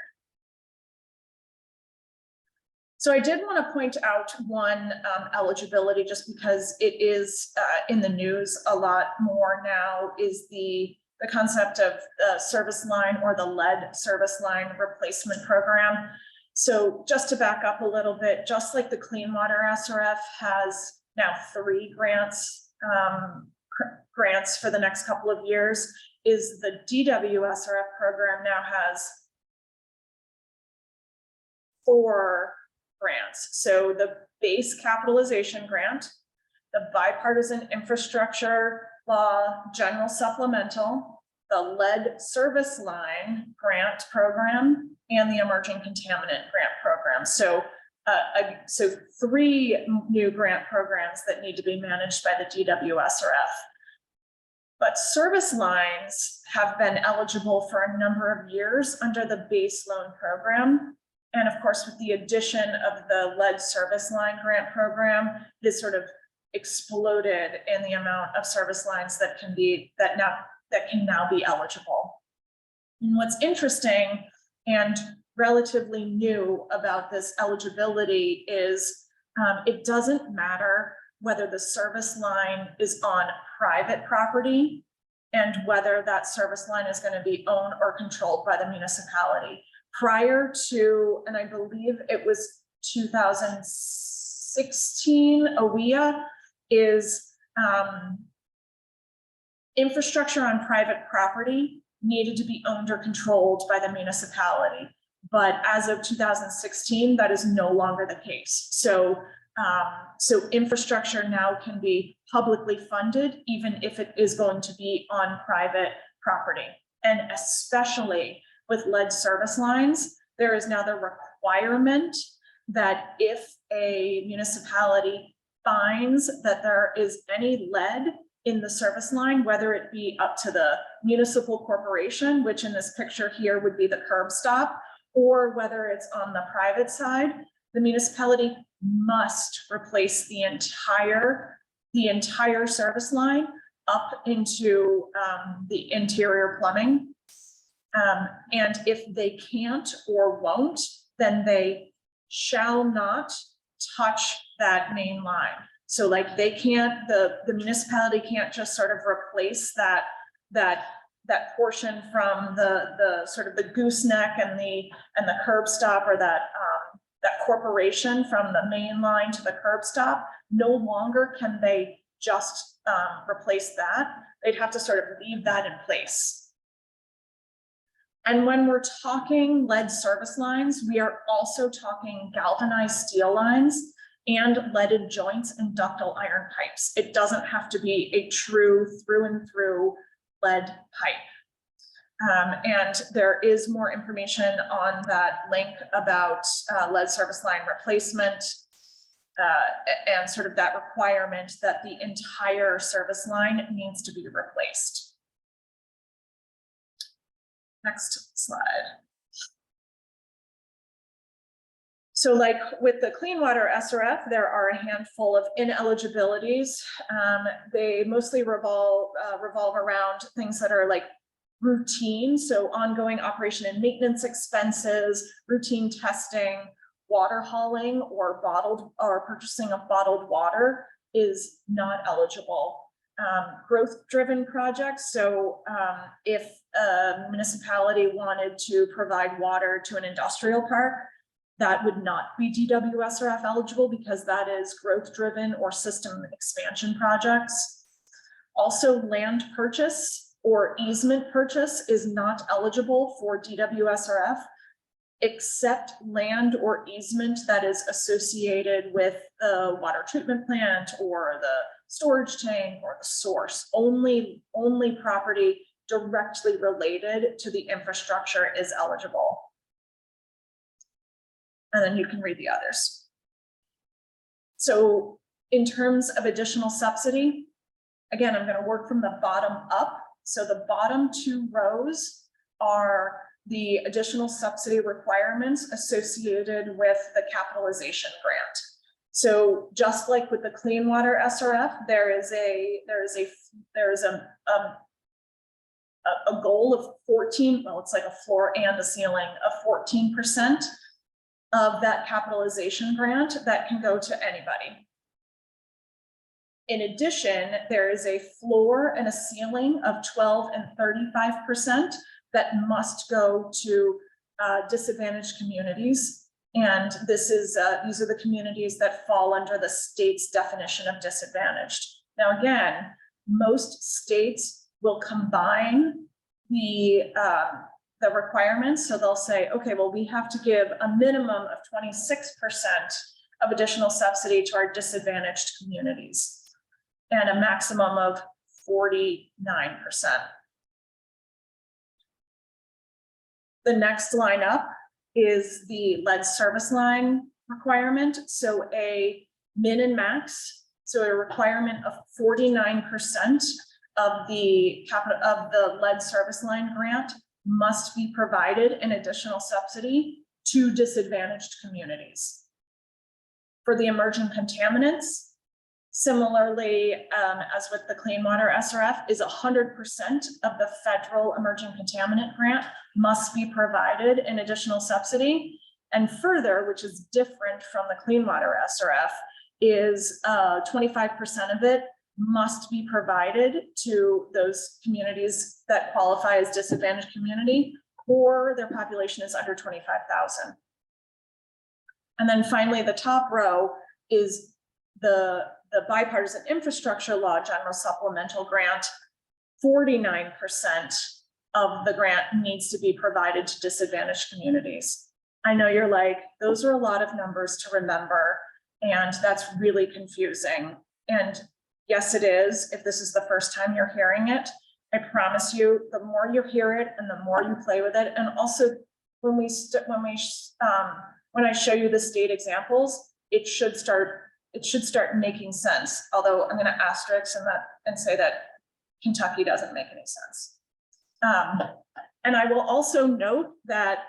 So I did want to point out one eligibility, just because it is in the news a lot more now, is the concept of the service line, or the lead service line replacement program. So just to back up a little bit, just like the Clean Water SRF has now 3 grants for the next couple of years, is the DW SRF program now has 4 grants. So the base capitalization grant, the bipartisan infrastructure law general supplemental, the lead service line grant program, and the emerging contaminant grant program. So, so 3 new grant programs that need to be managed by the DW SRF. But service lines have been eligible for a number of years under the base loan program. And of course, with the addition of the lead service line grant program, this sort of exploded in the amount of service lines that can now be eligible. And what's interesting and relatively new about this eligibility is it doesn't matter whether the service line is on private property and whether that service line is going to be owned or controlled by the municipality. Prior to, and I believe it was 2016, OEA is infrastructure on private property needed to be owned or controlled by the municipality. But as of 2016, that is no longer the case. So infrastructure now can be publicly funded, even if it is going to be on private property. And especially with lead service lines, there is now the requirement that if a municipality finds that there is any lead in the service line, whether it be up to the municipal corporation, which in this picture here would be the curb stop, or whether it's on the private side, the municipality must replace the entire service line up into the interior plumbing. And if they can't or won't, then they shall not touch that main line. So like they can't, the municipality can't just sort of replace that portion from the sort of the gooseneck and the curb stop, or that corporation from the main line to the curb stop. No longer can they just replace that. They'd have to sort of leave that in place. And when we're talking lead service lines, we are also talking galvanized steel lines and leaded joints and ductile iron pipes. It doesn't have to be a true through and through lead pipe. And there is more information on that link about lead service line replacement and sort of that requirement that the entire service line needs to be replaced. Next slide. So like with the Clean Water SRF, there are a handful of ineligibilities. They mostly revolve around things that are like routine, so ongoing operation and maintenance expenses, routine testing, water hauling, or purchasing of bottled water is not eligible. Growth-driven projects, so if a municipality wanted to provide water to an industrial park, that would not be DW SRF eligible, because that is growth-driven or system expansion projects. Also, land purchase or easement purchase is not eligible for DWSRF, except land or easement that is associated with the water treatment plant or the storage tank or the source. Only property directly related to the infrastructure is eligible. And then you can read the others. So in terms of additional subsidy, again, I'm going to work from the bottom up. So the bottom two rows are the additional subsidy requirements associated with the capitalization grant. So just like with the clean water SRF, there is a goal of 14, well, it's like a floor and a ceiling of 14% of that capitalization grant that can go to anybody. In addition, there is a floor and a ceiling of 12 and 35% that must go to disadvantaged communities. And this is these are the communities that fall under the state's definition of disadvantaged. Now, again, most states will combine the requirements. So they'll say, okay, well, we have to give a minimum of 26% of additional subsidy to our disadvantaged communities and a maximum of 49%. The next line up is the lead service line requirement. So a min and max, so a requirement of 49% of the lead service line grant must be provided in additional subsidy to disadvantaged communities. For the emerging contaminants, similarly, as with the clean water SRF, is 100% of the federal emerging contaminant grant must be provided in additional subsidy. And further, which is different from the clean water SRF, is 25% of it must be provided to those communities that qualify as disadvantaged community or their population is under 25,000. And then finally, the top row is the bipartisan infrastructure law general supplemental grant. 49% of the grant needs to be provided to disadvantaged communities. I know you're like, those are a lot of numbers to remember, and that's really confusing. And yes, it is, if this is the first time you're hearing it. I promise you, the more you hear it and the more you play with it, and also when I show you the state examples, it should start making sense. Although I'm going to asterisk and say that Kentucky doesn't make any sense. And I will also note that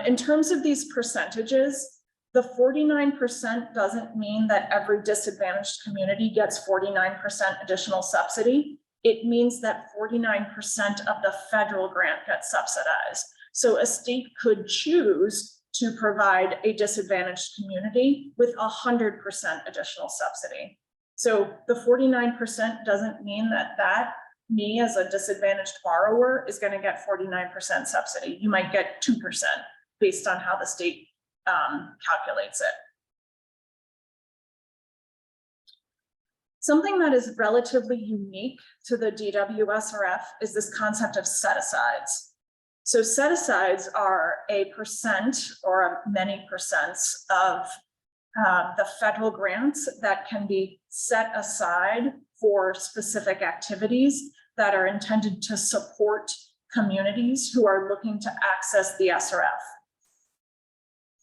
in terms of these percentages, the 49% doesn't mean that every disadvantaged community gets 49% additional subsidy. It means that 49% of the federal grant gets subsidized. So a state could choose to provide a disadvantaged community with 100% additional subsidy. So the 49% doesn't mean that me as a disadvantaged borrower is going to get 49% subsidy. You might get 2% based on how the state calculates it. Something that is relatively unique to the DWSRF is this concept of set-asides. So set-asides are a percent or many percents of the federal grants that can be set aside for specific activities that are intended to support communities who are looking to access the SRF.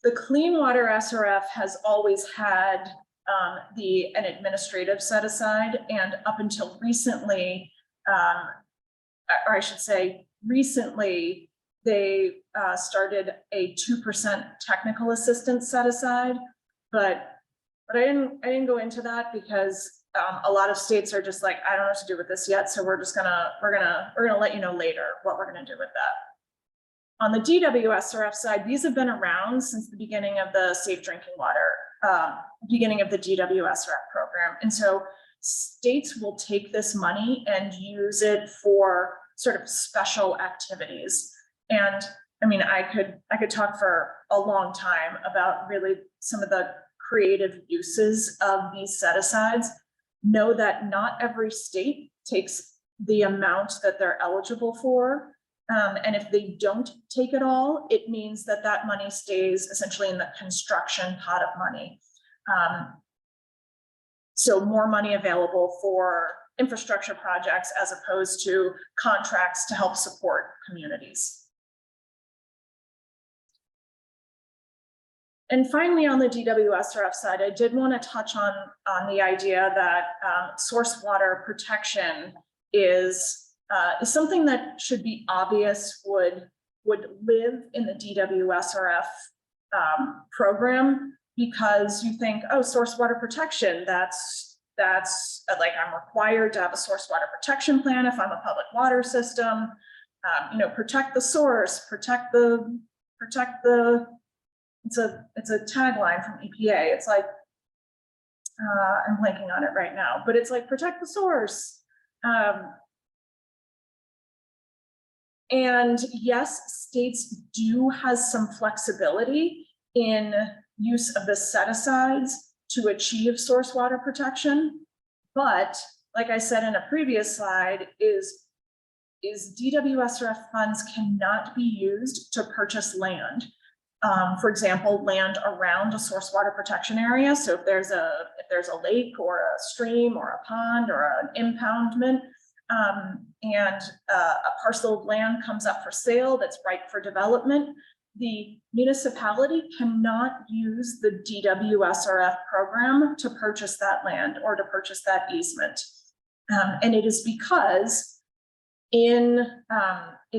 The Clean Water SRF has always had an administrative set aside, and up until recently, or I should say recently, they started a 2% technical assistance set aside, but I didn't go into that because a lot of states are just like, I don't know what to do with this yet, so we're gonna let you know later what we're gonna do with that. On the DWSRF side, these have been around since the beginning of the Safe Drinking Water, beginning of the DWSRF program. And so states will take this money and use it for sort of special activities. And I mean, I could talk for a long time about really some of the creative uses of these set-asides. Know that not every state takes the amount that they're eligible for. And if they don't take it all, it means that that money stays essentially in the construction pot of money. So more money available for infrastructure projects as opposed to contracts to help support communities. And finally, on the DWSRF side, I did want to touch on the idea that source water protection is something that should be obvious would live in the DWSRF program, because you think, oh, source water protection, that's like, I'm required to have a source water protection plan if I'm a public water system. You know, protect the source, protect the. It's a tagline from EPA. It's like, I'm blanking on it right now, but it's like, protect the source. And yes, states do has some flexibility in use of the set-asides to achieve source water protection. But like I said in a previous slide, is DWSRF funds cannot be used to purchase land. For example, land around a source water protection area. So if there's a lake or a stream or a pond or an impoundment, and a parcel of land comes up for sale that's ripe for development, the municipality cannot use the DWSRF program to purchase that land or to purchase that easement. And it is because in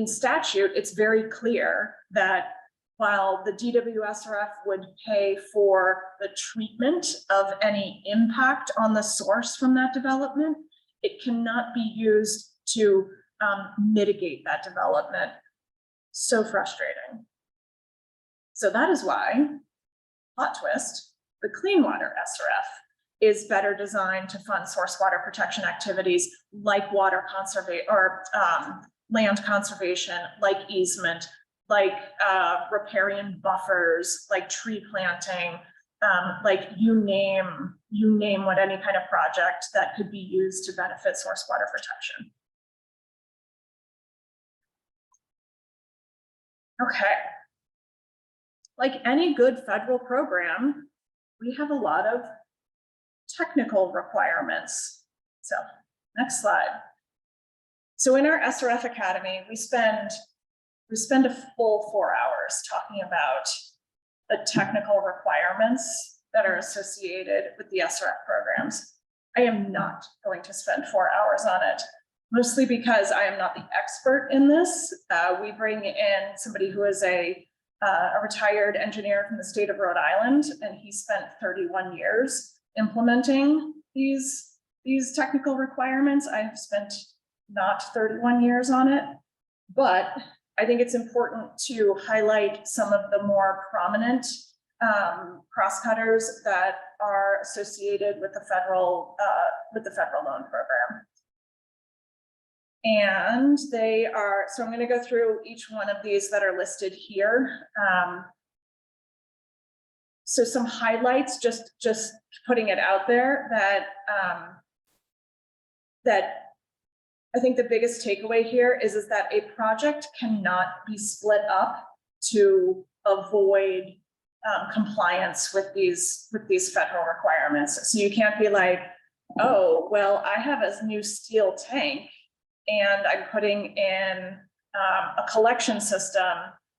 statute, it's very clear that while the DWSRF would pay for the treatment of any impact on the source from that development, it cannot be used to mitigate that development. So frustrating. So that is why, plot twist, the Clean Water SRF is better designed to fund source water protection activities like water conservation or land conservation, like easement, like riparian buffers, like tree planting, like you name what any kind of project that could be used to benefit source water protection. Okay. Like any good federal program, we have a lot of technical requirements. So next slide. So in our SRF Academy, we spend a full 4 hours talking about the technical requirements that are associated with the SRF programs. I am not going to spend 4 hours on it, mostly because I am not the expert in this. We bring in somebody who is a retired engineer from the state of Rhode Island, and he spent 31 years implementing these technical requirements. I have spent not 31 years on it, but I think it's important to highlight some of the more prominent crosscutters that are associated with the federal loan program. And they are, so I'm going to go through each one of these that are listed here. So some highlights, just putting it out there that that I think the biggest takeaway here is that a project cannot be split up to avoid compliance with these federal requirements. So you can't be like, oh, well, I have a new steel tank and I'm putting in a collection system,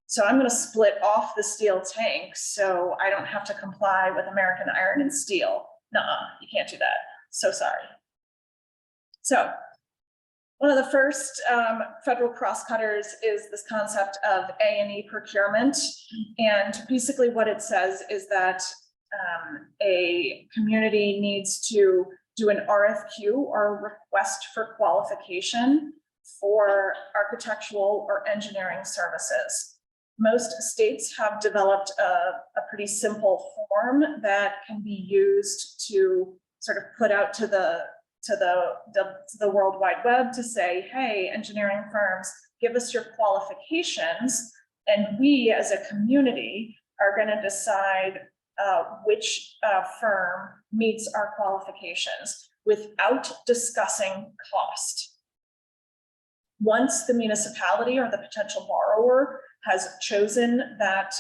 so I'm going to split off the steel tank so I don't have to comply with American Iron and Steel. Nuh-uh, you can't do that. So sorry. So one of the first federal crosscutters is this concept of A&E procurement. And basically what it says is that a community needs to do an RFQ or a request for qualification for architectural or engineering services. Most states have developed a pretty simple form that can be used to sort of put out to the World Wide Web to say, hey, engineering firms, give us your qualifications, and we as a community are going to decide which firm meets our qualifications without discussing cost. Once the municipality or the potential borrower has chosen that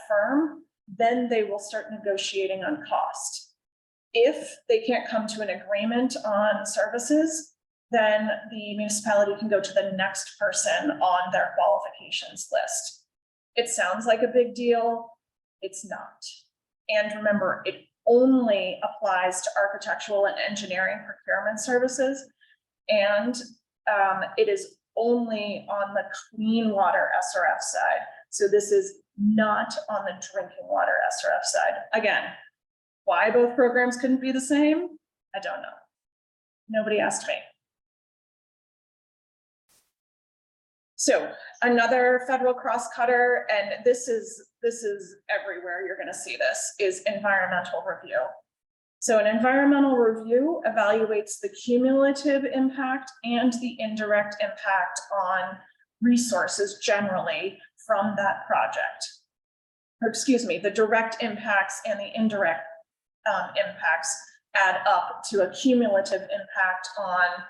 firm, then they will start negotiating on cost. If they can't come to an agreement on services, then the municipality can go to the next person on their qualifications list. It sounds like a big deal. It's not. And remember, it only applies to architectural and engineering procurement services. And it is only on the clean water SRF side. So this is not on the drinking water SRF side. Again, why both programs couldn't be the same? I don't know. Nobody asked me. So another federal crosscutter, and this is everywhere you're going to see this, is environmental review. So an environmental review evaluates the cumulative impact and the indirect impact on resources generally from that project. Or excuse me, the direct impacts and the indirect impacts add up to a cumulative impact on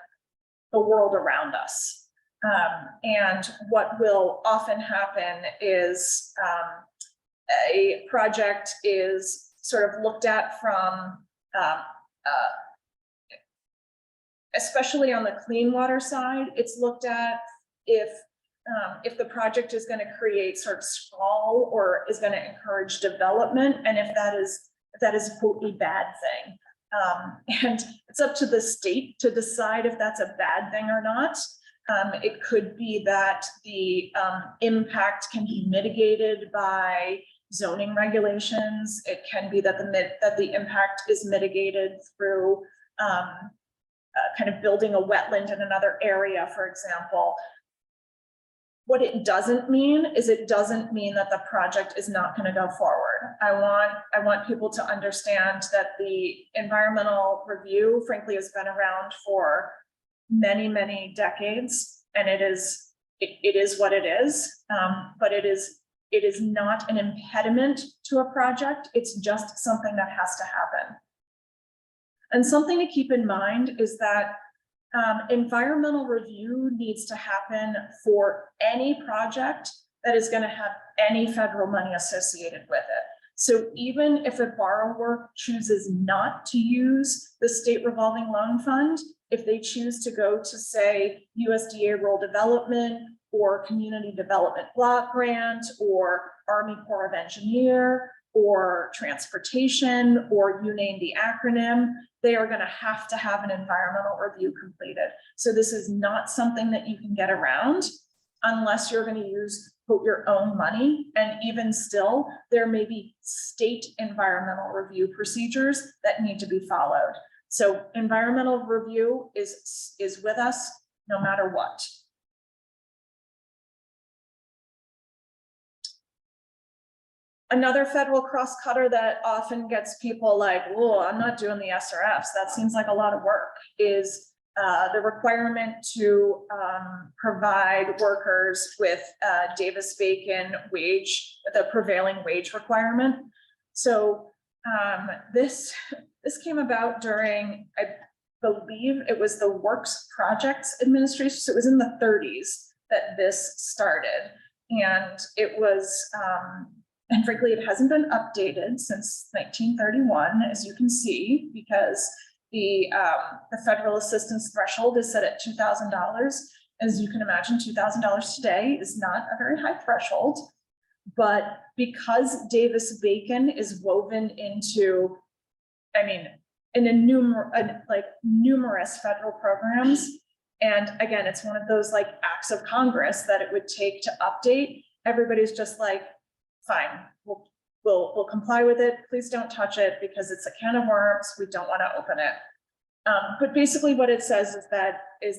the world around us. And what will often happen is a project is sort of looked at from, especially on the clean water side, it's looked at if the project is going to create sort of sprawl or is going to encourage development, and if that is quote a bad thing. And it's up to the state to decide if that's a bad thing or not. It could be that the impact can be mitigated by zoning regulations. It can be that the impact is mitigated through kind of building a wetland in another area, for example. What it doesn't mean is it doesn't mean that the project is not going to go forward. I want people to understand that the environmental review, frankly, has been around for many, many decades, and it is what it is. But it is not an impediment to a project. It's just something that has to happen. And something to keep in mind is that environmental review needs to happen for any project that is going to have any federal money associated with it. So even if a borrower chooses not to use the state revolving loan fund, if they choose to go to, say, USDA rural development or community development block grant or Army Corps of Engineer or transportation, or you name the acronym, they are going to have an environmental review completed. So this is not something that you can get around unless you're going to use quote your own money. And even still, there may be state environmental review procedures that need to be followed. So environmental review is with us no matter what. Another federal crosscutter that often gets people like, oh, I'm not doing the SRFs, that seems like a lot of work, is the requirement to provide workers with Davis-Bacon wage, the prevailing wage requirement. So this came about during, I believe it was the Works Projects Administration. So it was in the 30s that this started. And it was, and frankly, it hasn't been updated since 1931, as you can see, because the federal assistance threshold is set at $2,000. As you can imagine, $2,000 today is not a very high threshold. But because Davis-Bacon is woven into, I mean, in numerous federal programs, and again, it's one of those like acts of Congress that it would take to update. Everybody's just like, fine, we'll comply with it. Please don't touch it because it's a can of worms. We don't want to open it. But basically what it says is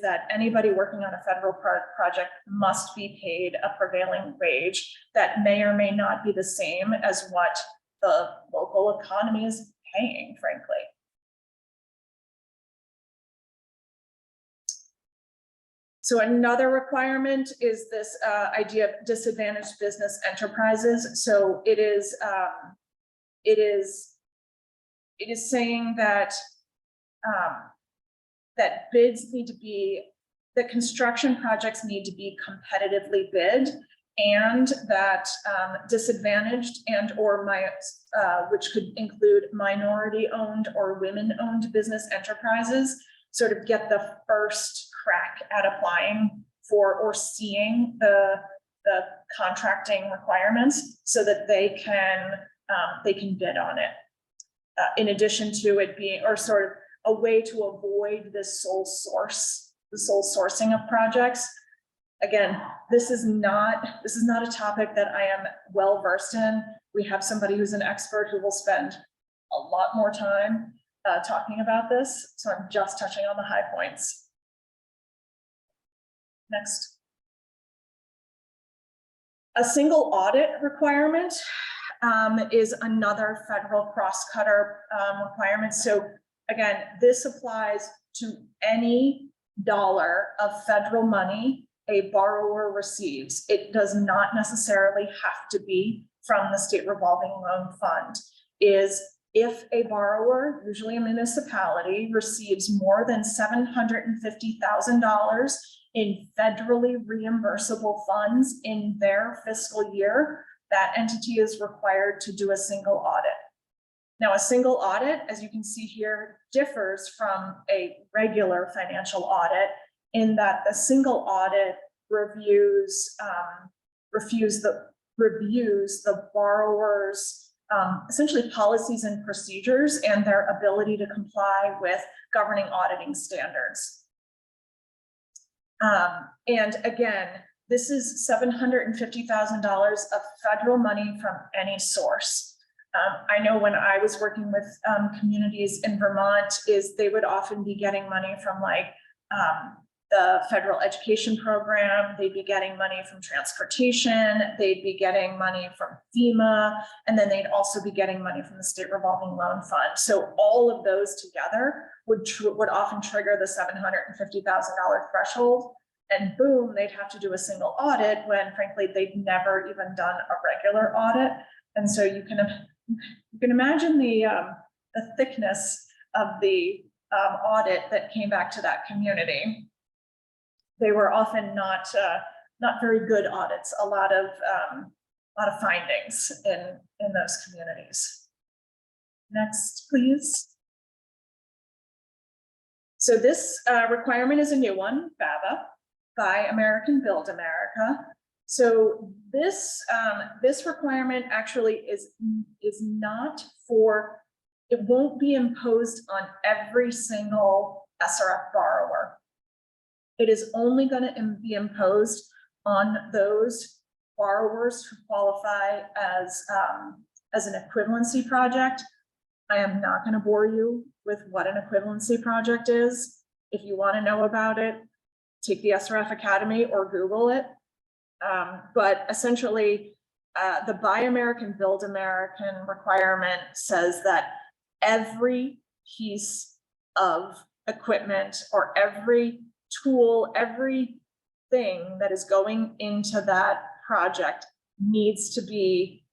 that anybody working on a federal project must be paid a prevailing wage that may or may not be the same as what the local economy is paying, frankly. So another requirement is this idea of disadvantaged business enterprises. So it is saying that that bids need to be, that construction projects need to be competitively bid, and that disadvantaged and or which could include minority-owned or women-owned business enterprises sort of get the first crack at applying for or seeing the contracting requirements so that they can bid on it. In addition to it being, or sort of a way to avoid this sole sourcing of projects. Again, this is not a topic that I am well versed in. We have somebody who's an expert who will spend a lot more time talking about this. So I'm just touching on the high points. Next. A single audit requirement is another federal cross-cutter requirement. So again, this applies to any dollar of federal money a borrower receives. It does not necessarily have to be from the state revolving loan fund. Is if a borrower, usually a municipality, receives more than $750,000 in federally reimbursable funds in their fiscal year, that entity is required to do a single audit. Now, a single audit, as you can see here, differs from a regular financial audit in that the single audit reviews the borrower's essentially policies and procedures and their ability to comply with governing auditing standards. And again, this is $750,000 of federal money from any source. I know when I was working with communities in Vermont, they would often be getting money from like the federal education program, they'd be getting money from transportation, they'd be getting money from FEMA, and then they'd also be getting money from the state revolving loan fund. So all of those together would often trigger the $750,000 threshold, and boom, they'd have to do a single audit when frankly, they'd never even done a regular audit. And so you can imagine the thickness of the audit that came back to that community. They were often not very good audits. A lot of findings in those communities. Next, please. So this requirement is a new one, BABA, Buy American, Build America. So this requirement actually is not for, it won't be imposed on every single SRF borrower. It is only going to be imposed on those borrowers who qualify as an equivalency project. I am not going to bore you with what an equivalency project is. If you want to know about it, take the SRF Academy or Google it. But essentially, the Buy American, Build American requirement says that every piece of equipment or every tool, everything that is going into that project needs to be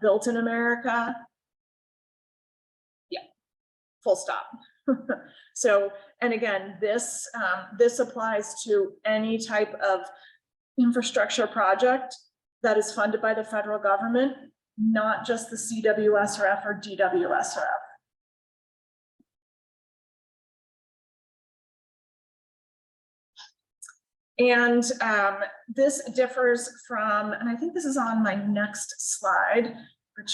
built in America. Yeah, full stop. So, and again, this applies to any type of infrastructure project that is funded by the federal government, not just the CWSRF or DWSRF. And this differs from, and I think this is on my next slide, which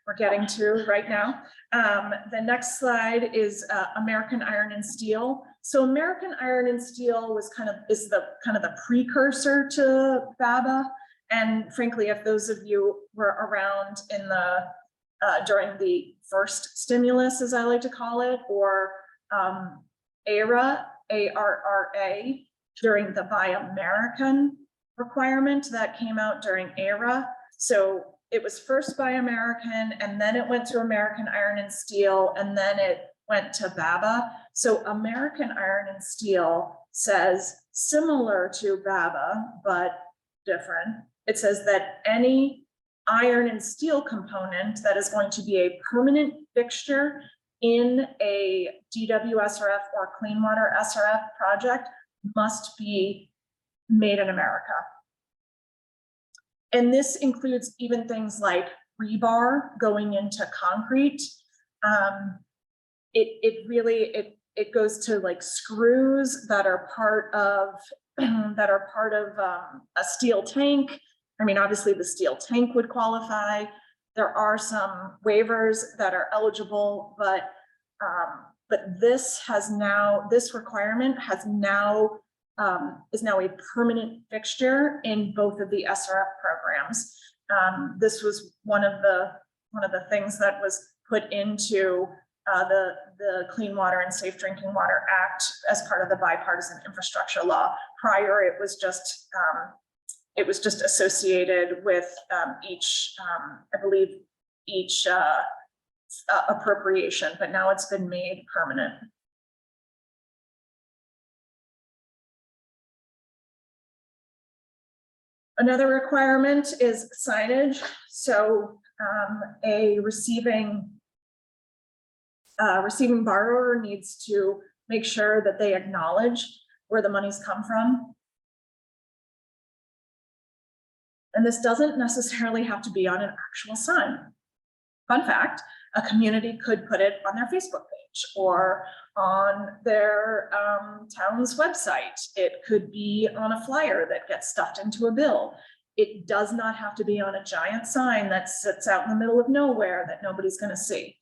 we're getting to right now. The next slide is American Iron and Steel. So American Iron and Steel was kind of the precursor to BABA. And frankly, if those of you were around in the during the first stimulus, as I like to call it, or ARRA, ARRA, during the Buy American requirement that came out during ARRA. So it was first Buy American, and then it went to American Iron and Steel, and then it went to BABA. So American Iron and Steel says similar to BABA, but different. It says that any iron and steel component that is going to be a permanent fixture in a DWSRF or Clean Water SRF project must be made in America. And this includes even things like rebar going into concrete. It goes to like screws that are part of a steel tank. I mean, obviously the steel tank would qualify. There are some waivers that are eligible, but this requirement is now a permanent fixture in both of the SRF programs. This was one of the things that was put into the Clean Water and Safe Drinking Water Act as part of the bipartisan infrastructure law. Prior, it was just associated with each appropriation, but now it's been made permanent. Another requirement is signage. So a receiving borrower needs to make sure that they acknowledge where the money's come from. And this doesn't necessarily have to be on an actual sign. Fun fact, a community could put it on their Facebook page or on their town's website. It could be on a flyer that gets stuffed into a bill. It does not have to be on a giant sign that sits out in the middle of nowhere that nobody's going to see.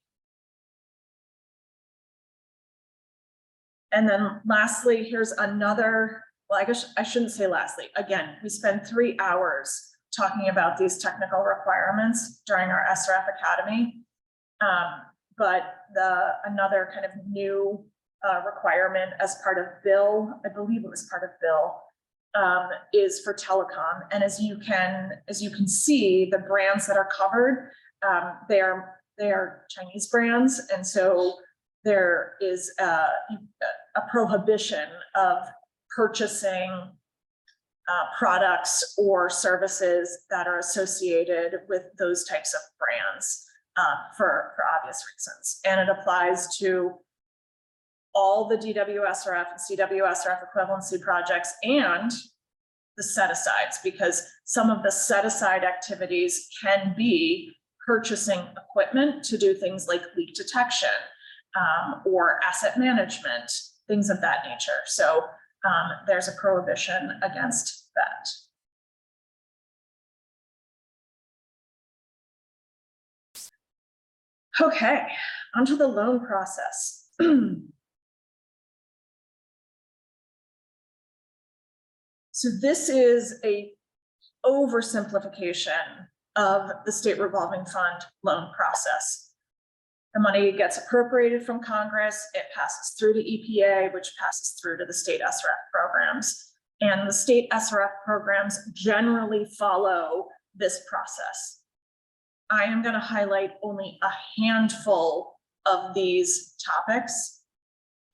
And then lastly, here's another, well, I guess I shouldn't say lastly. Again, we spent 3 hours talking about these technical requirements during our SRF Academy. But another kind of new requirement as part of bill, I believe it was part of bill, is for telecom. And as you can see, the brands that are covered, they are Chinese brands, and so there is a prohibition of purchasing products or services that are associated with those types of brands for obvious reasons. And it applies to all the DWSRF and CWSRF equivalency projects and the set-asides, because some of the set-aside activities can be purchasing equipment to do things like leak detection or asset management, things of that nature. So there's a prohibition against that. Okay, onto the loan process. So this is a oversimplification of the state revolving fund loan process. The money gets appropriated from Congress, it passes through to EPA, which passes through to the state SRF programs. And the state SRF programs generally follow this process. I am going to highlight only a handful of these topics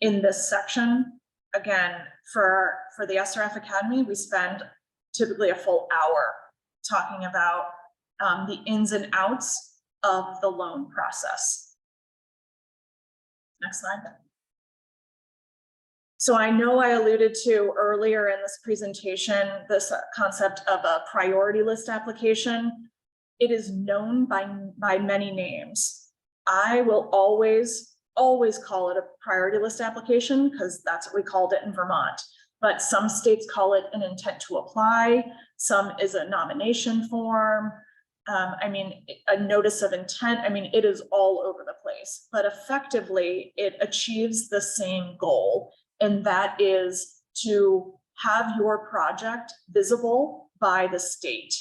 in this section. Again, for the SRF Academy, we spend typically a full hour talking about the ins and outs of the loan process. Next slide. So I know I alluded to earlier in this presentation, this concept of a priority list application. It is known by many names. I will always call it a priority list application because that's what we called it in Vermont. But some states call it an intent to apply. Some is a nomination form. I mean, a notice of intent. I mean, it is all over the place, but effectively it achieves the same goal. And that is to have your project visible by the state.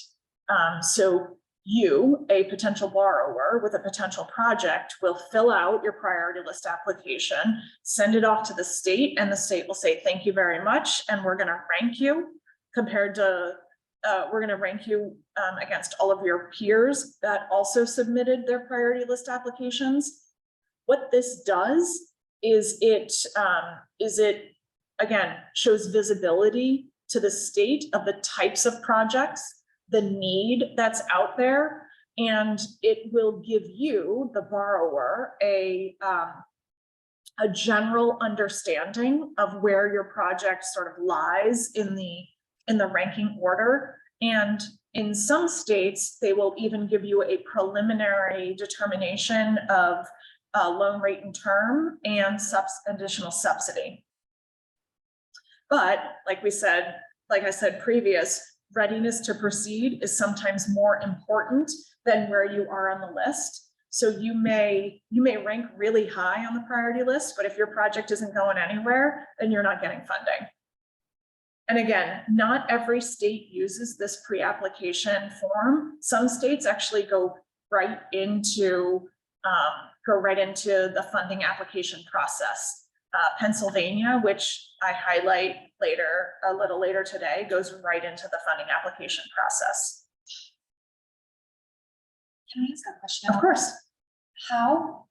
So you, a potential borrower with a potential project, will fill out your priority list application, send it off to the state, and the state will say, thank you very much. And we're going to rank you compared to, we're going to rank you against all of your peers that also submitted their priority list applications. What this does is it again shows visibility to the state of the types of projects, the need that's out there, and it will give you, the borrower, a a general understanding of where your project sort of lies in the ranking order. And in some states, they will even give you a preliminary determination of loan rate and term and additional subsidy. But like I said previous, readiness to proceed is sometimes more important than where you are on the list. So you may rank really high on the priority list, but if your project isn't going anywhere, then you're not getting funding. And again, not every state uses this pre-application form. Some states actually go right into the funding application process. Pennsylvania, which I highlight a little later today, goes right into the funding application process. Can I ask a question? Of course. How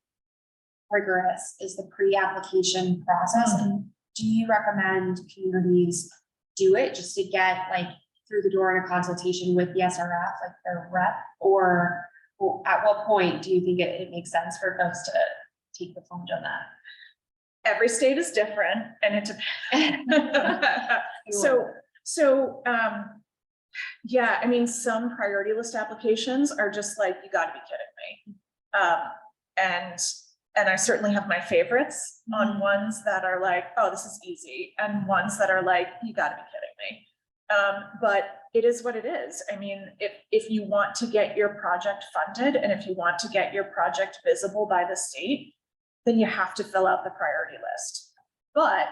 rigorous is the pre-application process? And do you recommend communities do it just to get like through the door in a consultation with the SRF, like their rep, or at what point do you think it makes sense for folks to take the plunge on that? Every state is different, and it depends. Yeah, I mean, some priority list applications are just like, you gotta be kidding me. And I certainly have my favorites on ones that are like, oh, this is easy, and ones that are like, you gotta be kidding me. But it is what it is. I mean, if you want to get your project funded, and if you want to get your project visible by the state, then you have to fill out the priority list. But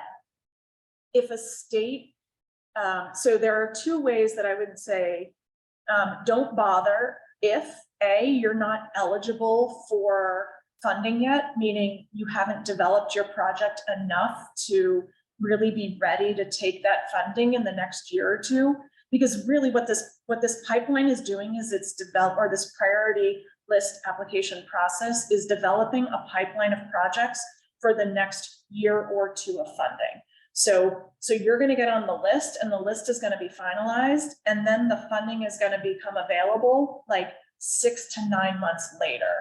if a state, so there are two ways that I would say, don't bother if A, you're not eligible for funding yet, meaning you haven't developed your project enough to really be ready to take that funding in the next year or two. Because really what this pipeline is doing is this priority list application process is developing a pipeline of projects for the next year or two of funding. So you're going to get on the list, and the list is going to be finalized, and then the funding is going to become available like 6 to 9 months later.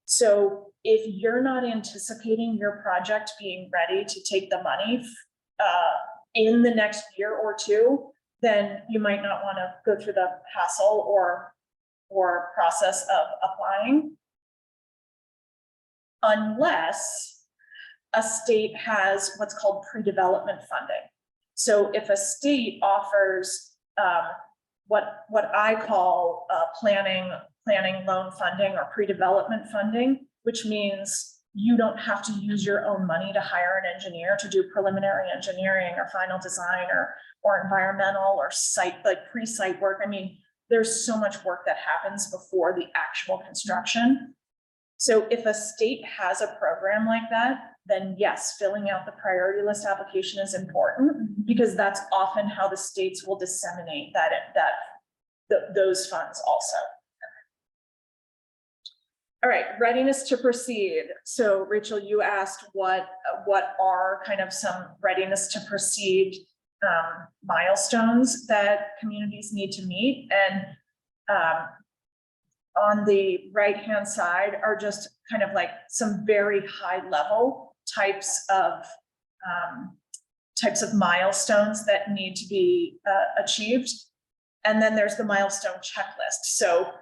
So if you're not anticipating your project being ready to take the money in the next year or two, then you might not want to go through the hassle or process of applying, unless a state has what's called pre-development funding. So if a state offers what I call planning loan funding or pre-development funding, which means you don't have to use your own money to hire an engineer to do preliminary engineering or final design or environmental or pre-site work. I mean, there's so much work that happens before the actual construction. So if a state has a program like that, then yes, filling out the priority list application is important, because that's often how the states will disseminate those funds also. All right, readiness to proceed. So Rachel, you asked what are kind of some readiness to proceed milestones that communities need to meet, and on the right-hand side are just kind of like some very high-level types of milestones that need to be achieved, and then there's the milestone checklist. So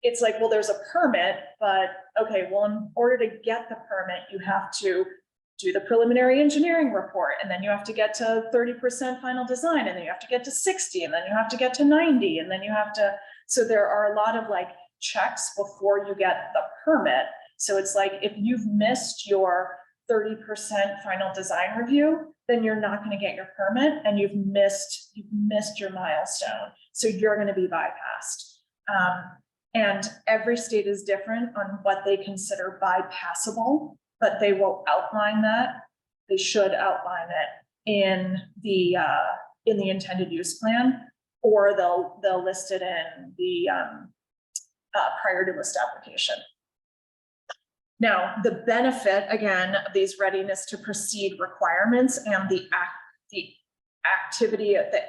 it's like, well, there's a permit, but okay, well, in order to get the permit, you have to do the preliminary engineering report, and then you have to get to 30% final design, and then you have to get to 60, and then you have to get to 90, and then you have to, so there are a lot of like checks before you get the permit. So it's like, if you've missed your 30% final design review, then you're not going to get your permit, and you've missed your milestone. So you're going to be bypassed. And every state is different on what they consider bypassable, but they will outline that. They should outline it in the intended use plan, or they'll list it in the priority list application. Now, the benefit, again, of these readiness to proceed requirements and the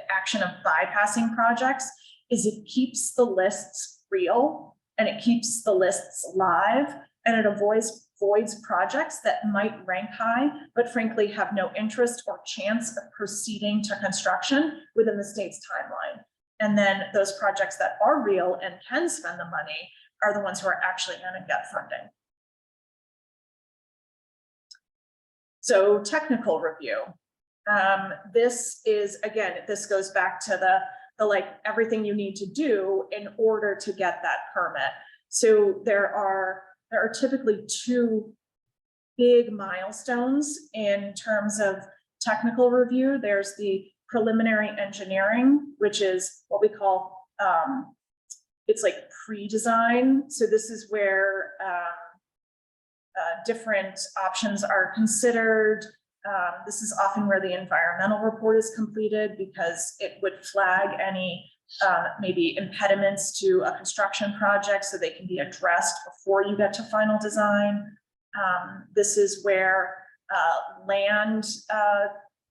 action of bypassing projects is it keeps the lists real, and it keeps the lists live, and it avoids avoids projects that might rank high, but frankly have no interest or chance of proceeding to construction within the state's timeline. And then those projects that are real and can spend the money are the ones who are actually going to get funding. So technical review. This is, again, this goes back to the like everything you need to do in order to get that permit. So there are typically two big milestones in terms of technical review. There's the preliminary engineering, which is what we call, it's like pre-design. So this is where different options are considered. This is often where the environmental report is completed because it would flag any maybe impediments to a construction project so they can be addressed before you get to final design. This is where land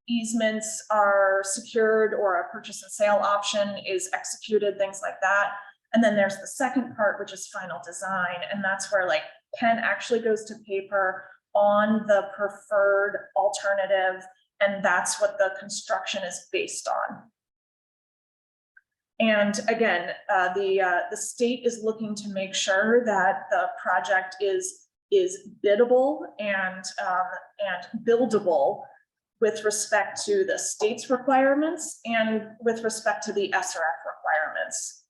easements are secured or a purchase and sale option is executed, things like that. And then there's the second part, which is final design. And that's where like pen actually goes to paper on the preferred alternative. And that's what the construction is based on. And again, the state is looking to make sure that the project is biddable and buildable with respect to the state's requirements and with respect to the SRF requirements.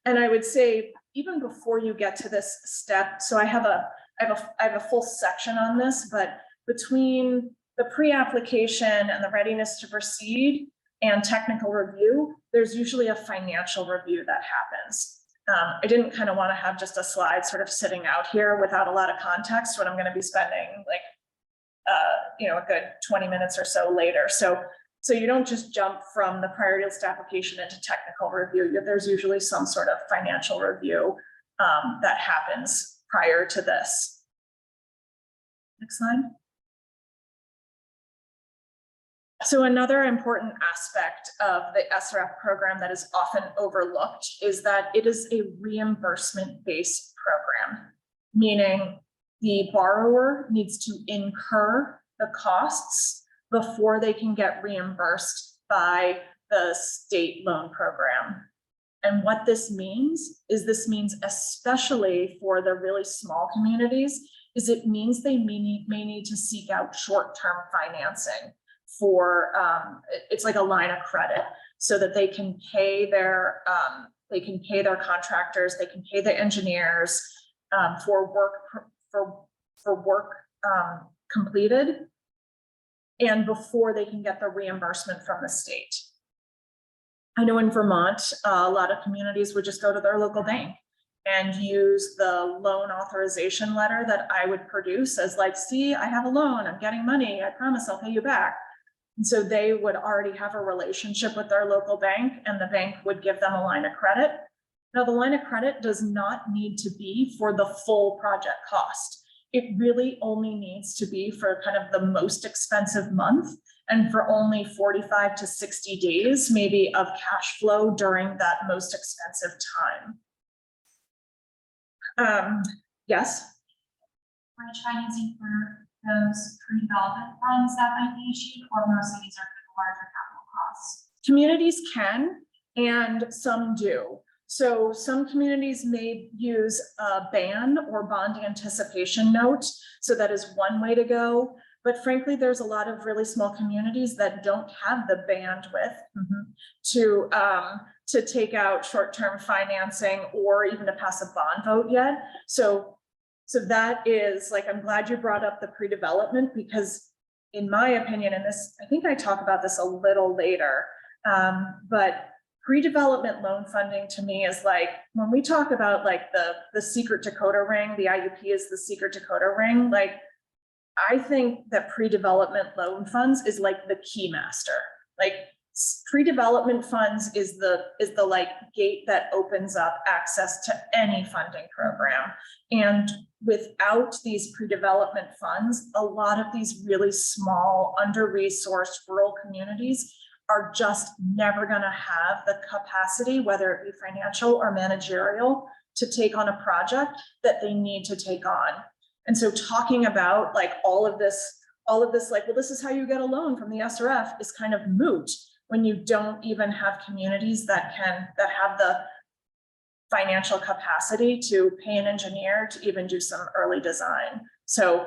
And I would say, even before you get to this step, so I have a full section on this, but between the pre-application and the readiness to proceed and technical review, there's usually a financial review that happens. I didn't kind of want to have just a slide sort of sitting out here without a lot of context when I'm going to be spending like, a good 20 minutes or so later. So you don't just jump from the priority list application into technical review. There's usually some sort of financial review that happens prior to this. Next slide. So another important aspect of the SRF program that is often overlooked is that it is a reimbursement-based program, meaning the borrower needs to incur the costs before they can get reimbursed by the state loan program. And what this means is especially for the really small communities, is it means they may need to seek out short-term financing for, it's like a line of credit so that they can pay their contractors, they can pay the engineers for work completed, and before they can get the reimbursement from the state. I know in Vermont, a lot of communities would just go to their local bank and use the loan authorization letter that I would produce as like, see, I have a loan, I'm getting money, I promise I'll pay you back. And so they would already have a relationship with their local bank and the bank would give them a line of credit. Now the line of credit does not need to be for the full project cost. It really only needs to be for kind of the most expensive month and for only 45 to 60 days, maybe of cash flow during that most expensive time. Yes? Bridge financing for those pre-development funds that might be issued, or most of these are for the larger capital costs? Communities can, and some do. So some communities may use a ban or bond anticipation note. So that is one way to go. But frankly, there's a lot of really small communities that don't have the bandwidth to take out short-term financing or even to pass a bond vote yet. So that is like, I'm glad you brought up the pre-development, because in my opinion, and this, I think I talk about this a little later, but pre-development loan funding to me is like, when we talk about like the secret decoder ring, the IUP is the secret decoder ring. Like, I think that pre-development loan funds is like the key master. Like pre-development funds is the like gate that opens up access to any funding program. And without these pre-development funds, a lot of these really small, under-resourced rural communities are just never gonna have the capacity, whether it be financial or managerial, to take on a project that they need to take on. And so talking about like all of this, like, well, this is how you get a loan from the SRF is kind of moot when you don't even have communities that have the financial capacity to pay an engineer to even do some early design. So,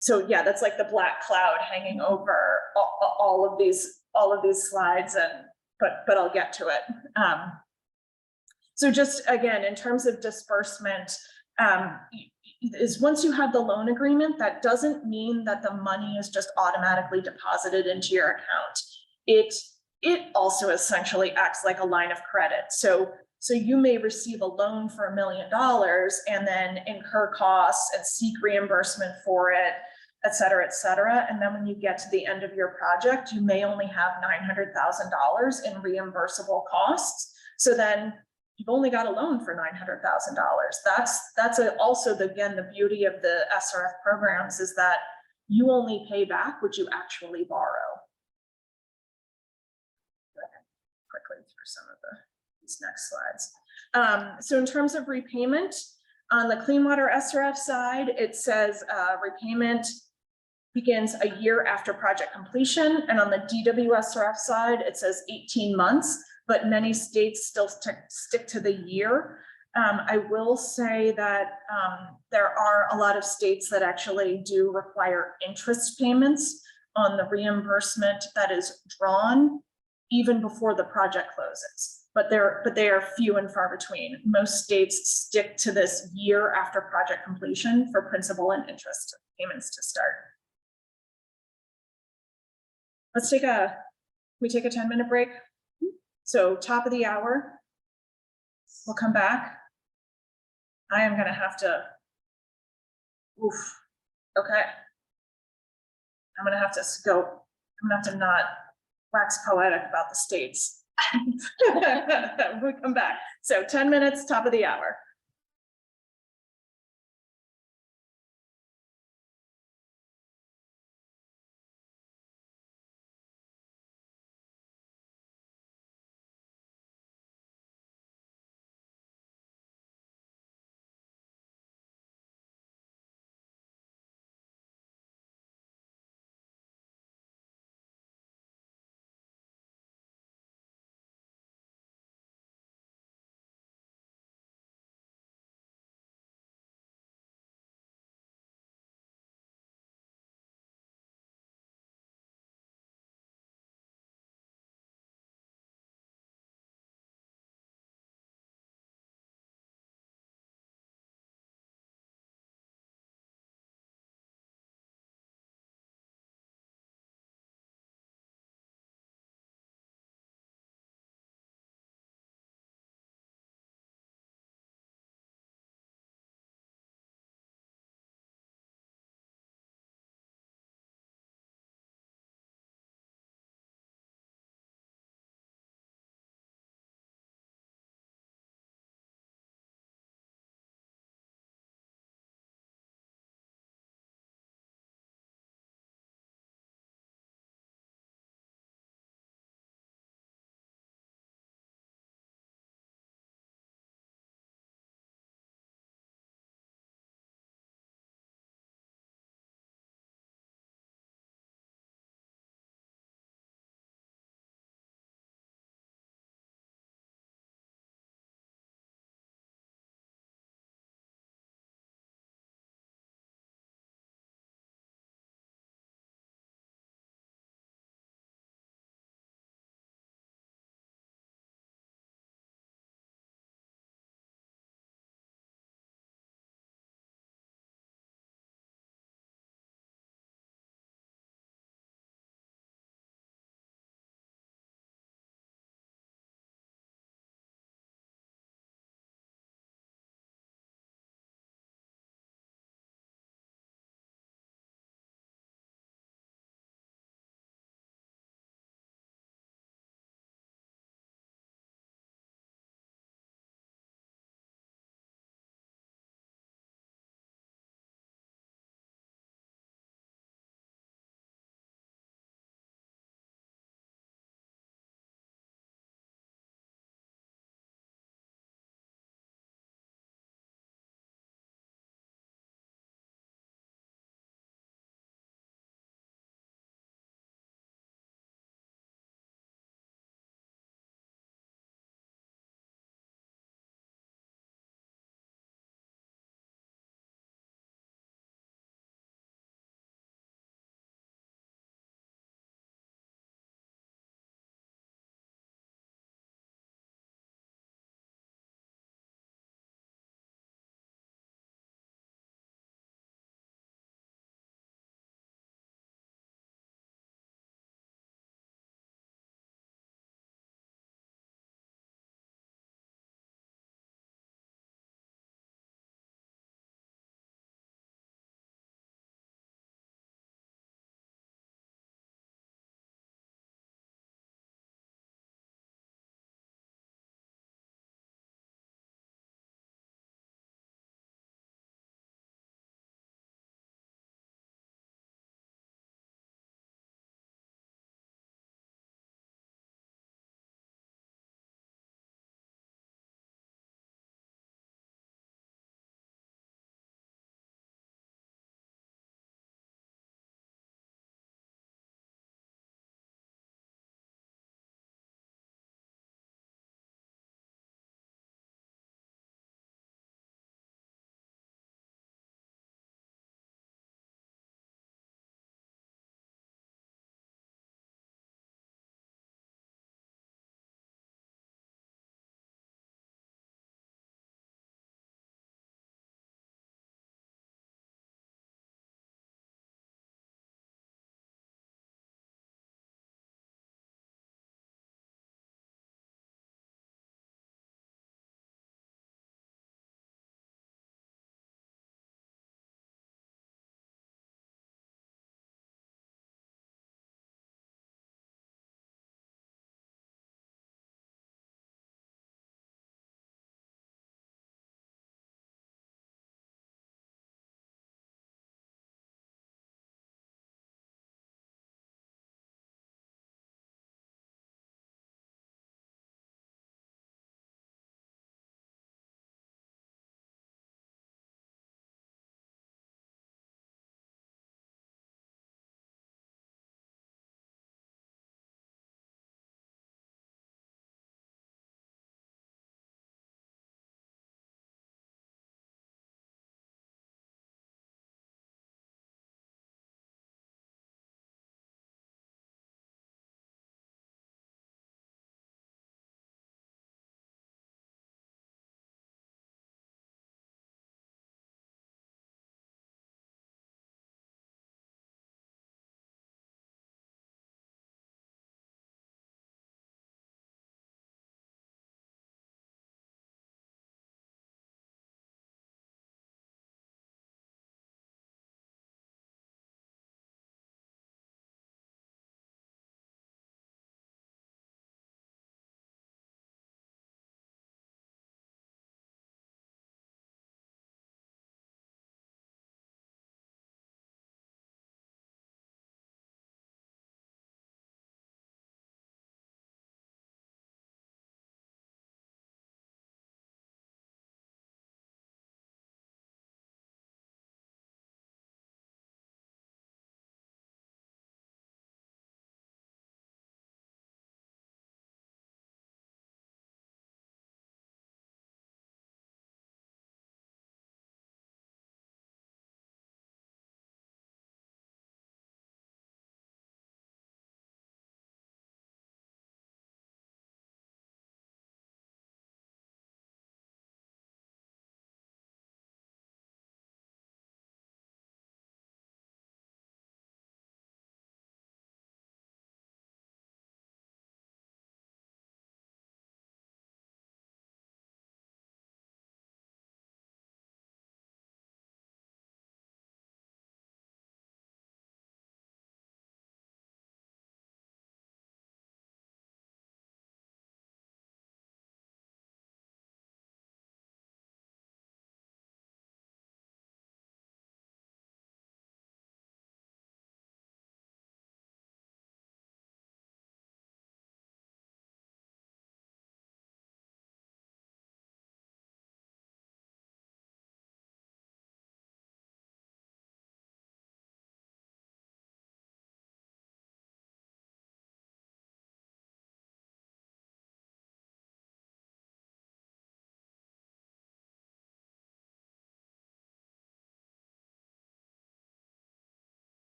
so yeah, that's like the black cloud hanging over all of these slides, and but I'll get to it. So just again, in terms of disbursement, is once you have the loan agreement, that doesn't mean that the money is just automatically deposited into your account. It also essentially acts like a line of credit. So you may receive a loan for $1 million and then incur costs and seek reimbursement for it, et cetera, et cetera. And then when you get to the end of your project, you may only have $900,000 in reimbursable costs. So then you've only got a loan for $900,000. That's also again, the beauty of the SRF programs is that you only pay back what you actually borrow. Quickly through some of these next slides. So in terms of repayment, on the Clean Water SRF side, it says repayment begins a year after project completion. And on the DWSRF side, it says 18 months, but many states still stick to the year. I will say that there are a lot of states that actually do require interest payments on the reimbursement that is drawn even before the project closes. But they are few and far between. Most states stick to this year after project completion for principal and interest payments to start. Let's take we take a 10-minute break. So top of the hour, we'll come back. I am gonna have to, okay. I'm gonna have to not wax poetic about the states. We'll come back. So 10 minutes, top of the hour.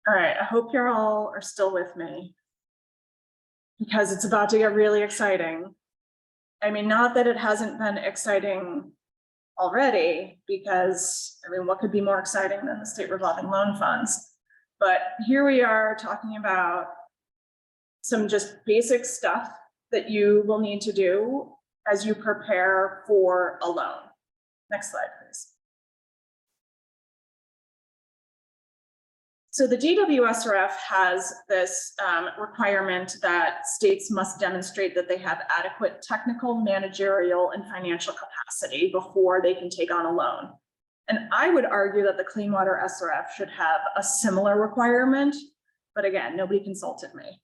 All right, I hope you're all are still with me, because it's about to get really exciting. I mean, not that it hasn't been exciting already, because, I mean, what could be more exciting than the state revolving loan funds? But here we are talking about some just basic stuff that you will need to do as you prepare for a loan. Next slide, please. So the DWSRF has this requirement that states must demonstrate that they have adequate technical, managerial, and financial capacity before they can take on a loan. And I would argue that the Clean Water SRF should have a similar requirement, but again, nobody consulted me.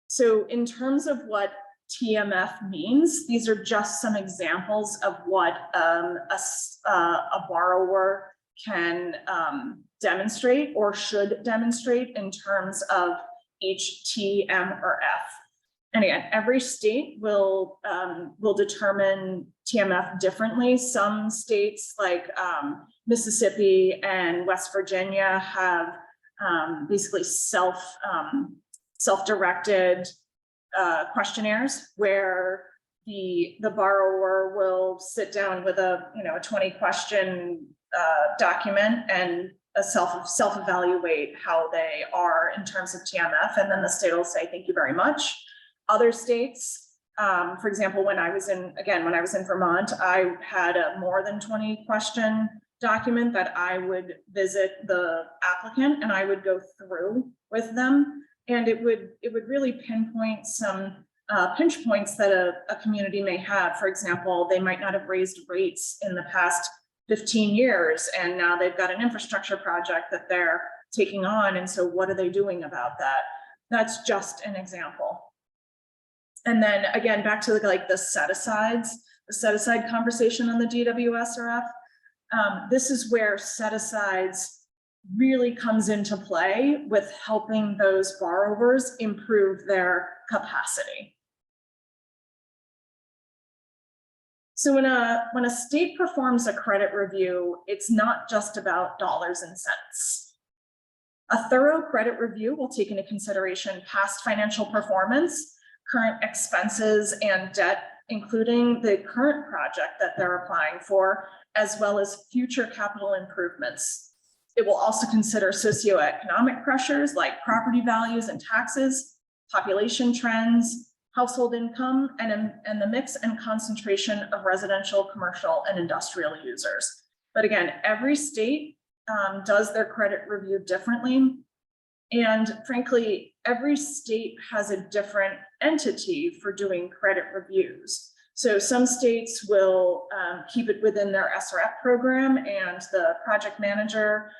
So in terms of what TMF means, these are just some examples of what a borrower can demonstrate or should demonstrate in terms of each T, M, or F. And again, every state will determine TMF differently. Some states like Mississippi and West Virginia have basically self-directed questionnaires where the borrower will sit down with a 20-question document and self-evaluate how they are in terms of TMF, and then the state will say, thank you very much. Other states, for example, when I was in Vermont, I had a more than 20-question document that I would visit the applicant and I would go through with them. And it would really pinpoint some pinch points that a community may have. For example, they might not have raised rates in the past 15 years, and now they've got an infrastructure project that they're taking on. And so what are they doing about that? That's just an example. And then again, back to the set-aside conversation on the DWSRF. This is where set-asides really comes into play with helping those borrowers improve their capacity. So when a state performs a credit review, it's not just about dollars and cents. A thorough credit review will take into consideration past financial performance, current expenses and debt, including the current project that they're applying for, as well as future capital improvements. It will also consider socioeconomic pressures like property values and taxes, population trends, household income, and the mix and concentration of residential, commercial, and industrial users. But again, every state does their credit review differently. And frankly, every state has a different entity for doing credit reviews. So some states will keep it within their SRF program, and the project manager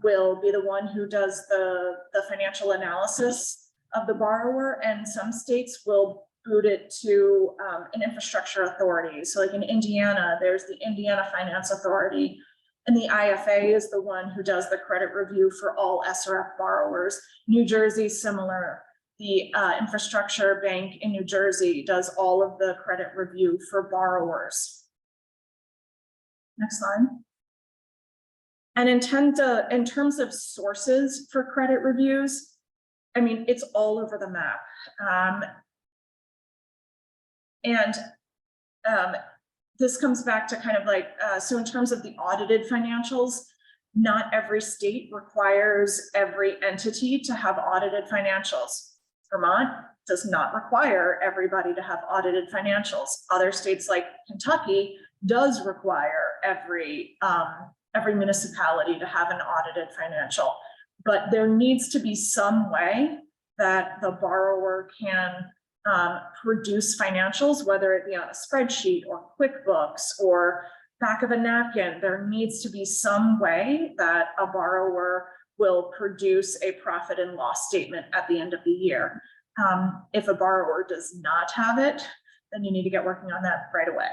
will be the one who does the financial analysis of the borrower, and some states will boot it to an infrastructure authority. So like in Indiana, there's the Indiana Finance Authority, and the IFA is the one who does the credit review for all SRF borrowers. New Jersey, similar. The infrastructure bank in New Jersey does all of the credit review for borrowers. Next slide. And in terms of sources for credit reviews, I mean, it's all over the map. This comes back to kind of like, so in terms of the audited financials, not every state requires every entity to have audited financials. Vermont does not require everybody to have audited financials. Other states like Kentucky does require every municipality to have an audited financial. But there needs to be some way that the borrower can produce financials, whether it be on a spreadsheet or QuickBooks or back of a napkin. There needs to be some way that a borrower will produce a profit and loss statement at the end of the year. If a borrower does not have it, then you need to get working on that right away.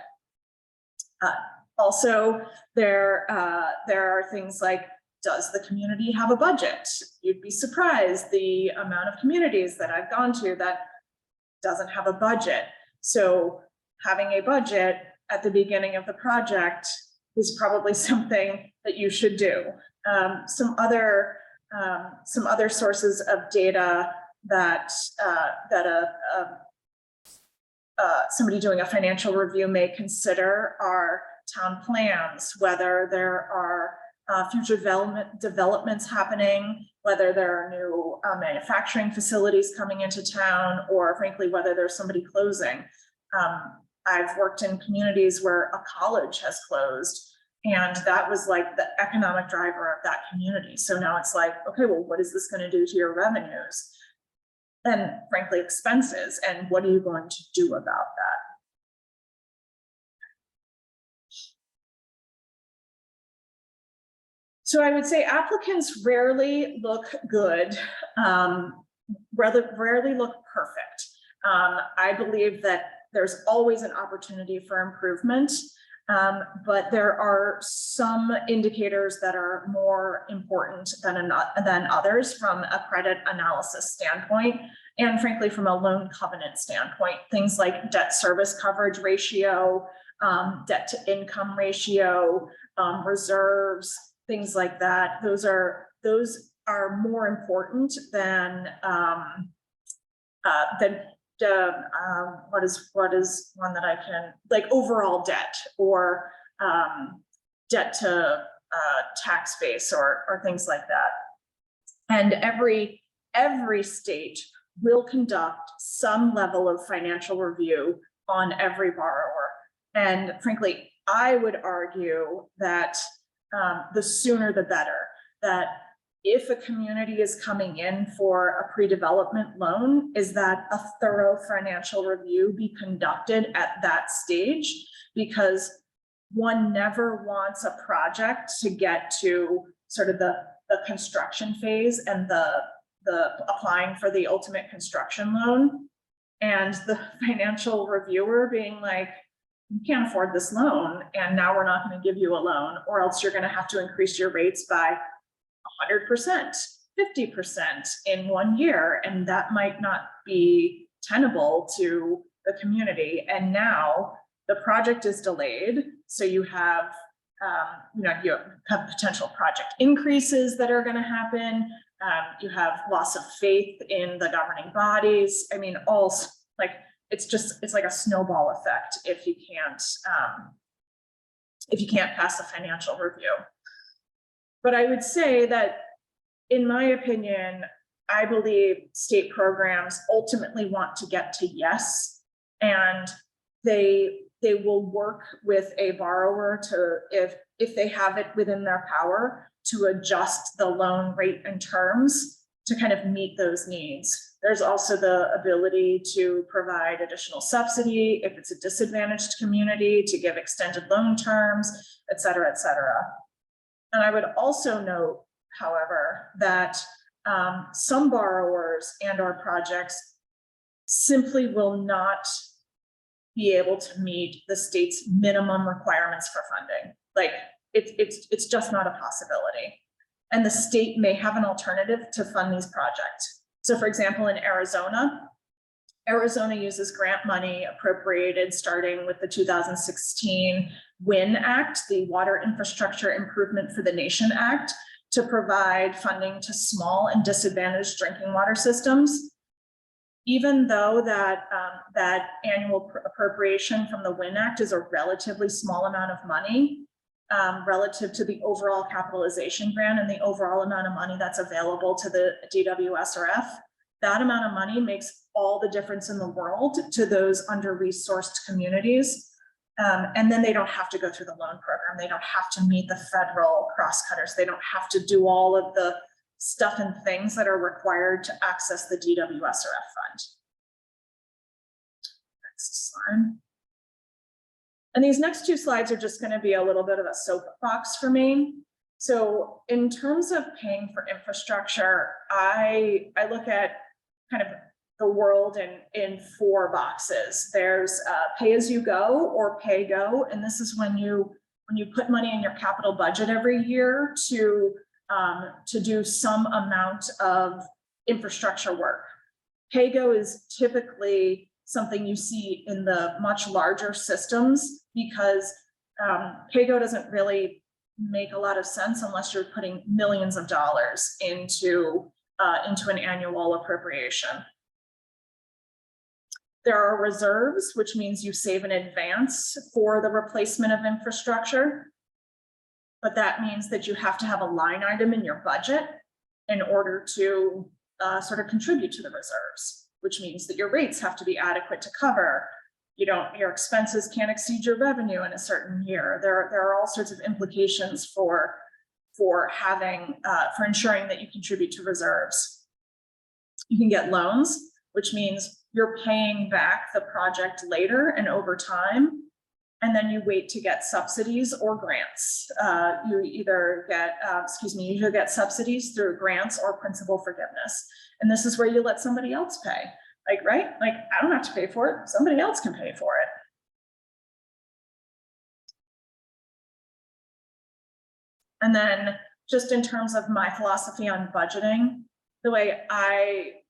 Also, there are things like, does the community have a budget? You'd be surprised the amount of communities that I've gone to that doesn't have a budget. So having a budget at the beginning of the project is probably something that you should do. Some other some other sources of data that somebody doing a financial review may consider are town plans, whether there are future developments happening, whether there are new manufacturing facilities coming into town, or frankly, whether there's somebody closing. I've worked in communities where a college has closed, and that was like the economic driver of that community. So now it's like, okay, well, what is this going to do to your revenues? And frankly, expenses, and what are you going to do about that? So I would say applicants rarely look good, rarely look perfect. I believe that there's always an opportunity for improvement, but there are some indicators that are more important than others from a credit analysis standpoint, and frankly, from a loan covenant standpoint. Things like debt service coverage ratio, debt to income ratio, reserves, things like that. Those are more important than what is one that I can, like, overall debt, or debt to tax base, or things like that. And every state will conduct some level of financial review on every borrower. And frankly, I would argue that the sooner the better, that if a community is coming in for a pre-development loan, is that a thorough financial review be conducted at that stage, because one never wants a project to get to sort of the construction phase and the applying for the ultimate construction loan, and the financial reviewer being like, you can't afford this loan, and now we're not going to give you a loan, or else you're going to have to increase your rates by 100%, 50% in 1 year, and that might not be tenable to the community. And now the project is delayed, so you have you have potential project increases that are going to happen. You have loss of faith in the governing bodies. I mean, all like, it's like a snowball effect if you can't pass a financial review. But I would say that, in my opinion, I believe state programs ultimately want to get to yes, and they will work with a borrower to, if they have it within their power, to adjust the loan rate and terms to kind of meet those needs. There's also the ability to provide additional subsidy if it's a disadvantaged community, to give extended loan terms, et cetera, et cetera. And I would also note, however, that some borrowers and/or projects simply will not be able to meet the state's minimum requirements for funding. Like, it's just not a possibility. And the state may have an alternative to fund these projects. So for example, in Arizona uses grant money appropriated starting with the 2016 WIN Act, the Water Infrastructure Improvement for the Nation Act, to provide funding to small and disadvantaged drinking water systems. Even though that annual appropriation from the WIN Act is a relatively small amount of money, relative to the overall capitalization grant and the overall amount of money that's available to the DWSRF, that amount of money makes all the difference in the world to those under-resourced communities. And then they don't have to go through the loan program. They don't have to meet the federal cross-cutters. They don't have to do all of the stuff and things that are required to access the DWSRF fund. Next slide. And these next two slides are just going to be a little bit of a soapbox for me. So in terms of paying for infrastructure, I look at kind of the world in 4 boxes. There's pay as you go, or pay go, and this is when you put money in your capital budget every year to do some amount of infrastructure work. Pay go is typically something you see in the much larger systems, because pay go doesn't really make a lot of sense unless you're putting millions of dollars into an annual appropriation. There are reserves, which means you save in advance for the replacement of infrastructure. But that means that you have to have a line item in your budget in order to sort of contribute to the reserves, which means that your rates have to be adequate to cover. Your expenses can't exceed your revenue in a certain year. There are all sorts of implications for ensuring that you contribute to reserves. You can get loans, which means you're paying back the project later and over time, and then you wait to get subsidies or grants. You either get subsidies through grants or principal forgiveness. And this is where you let somebody else pay. Right? I don't have to pay for it. Somebody else can pay for it. And then just in terms of my philosophy on budgeting, the way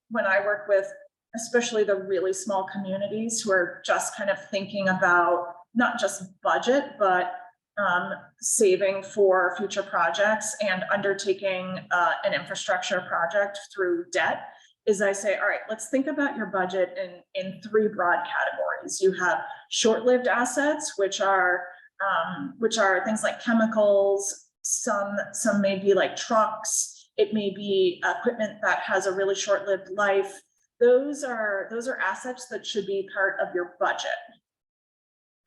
when I work with, especially the really small communities who are just kind of thinking about not just budget, but saving for future projects and undertaking an infrastructure project through debt, is I say, all right, let's think about your budget in three broad categories. You have short-lived assets, which are things like chemicals. Some may be like trucks. It may be equipment that has a really short-lived life. Those are assets that should be part of your budget.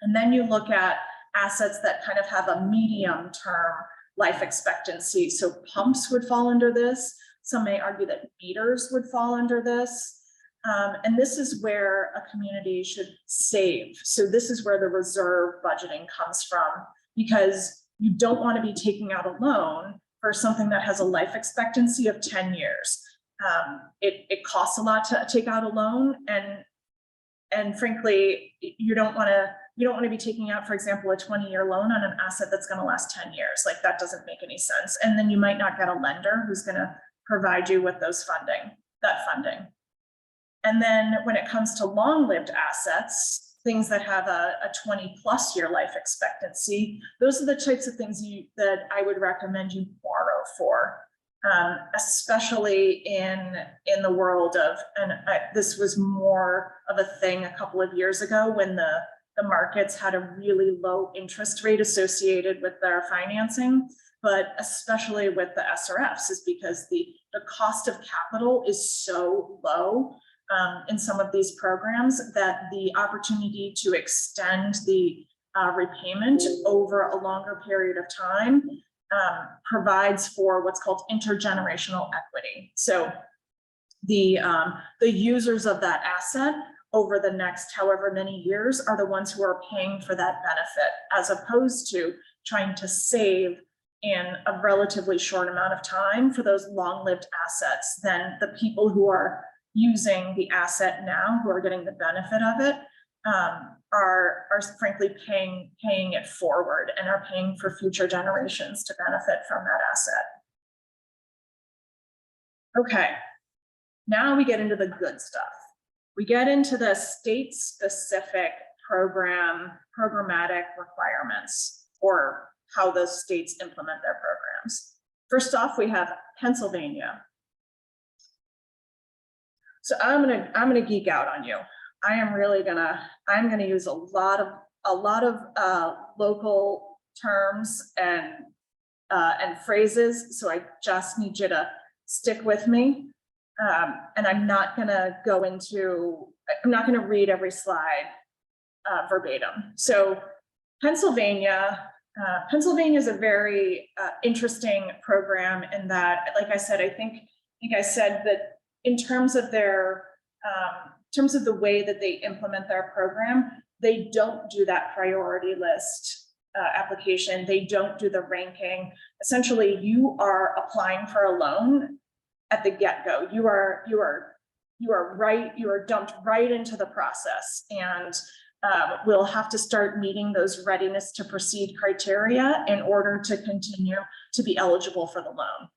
And then you look at assets that kind of have a medium-term life expectancy. So pumps would fall under this. Some may argue that meters would fall under this. And this is where a community should save. So this is where the reserve budgeting comes from, because you don't want to be taking out a loan for something that has a life expectancy of 10 years. It costs a lot to take out a loan, and frankly, you don't want to be taking out, for example, a 20-year loan on an asset that's going to last 10 years. That doesn't make any sense. And then you might not get a lender who's going to provide you with that funding. And then when it comes to long-lived assets, things that have a 20+ year life expectancy, those are the types of things that I would recommend you borrow for, especially in the world of, this was more of a thing a couple of years ago when the markets had a really low interest rate associated with their financing, but especially with the SRFs, is because the cost of capital is so low in some of these programs that the opportunity to extend the repayment over a longer period of time provides for what's called intergenerational equity. So the users of that asset over the next however many years are the ones who are paying for that benefit, as opposed to trying to save in a relatively short amount of time for those long-lived assets. Then the people who are using the asset now, who are getting the benefit of it, are frankly paying it forward and are paying for future generations to benefit from that asset. Okay, now we get into the good stuff. We get into the state-specific programmatic requirements, or how the states implement their programs. First off, we have Pennsylvania. So I'm gonna geek out on you. I'm gonna use a lot of local terms and phrases. So I just need you to stick with me. And I'm not gonna read every slide verbatim. So Pennsylvania is a very interesting program in that, like I said, I think I said that in terms of their, in terms of the way that they implement their program, they don't do that priority list application. They don't do the ranking. Essentially, you are applying for a loan at the get-go. You are dumped right into the process, and we'll have to start meeting those readiness to proceed criteria in order to continue to be eligible for the loan.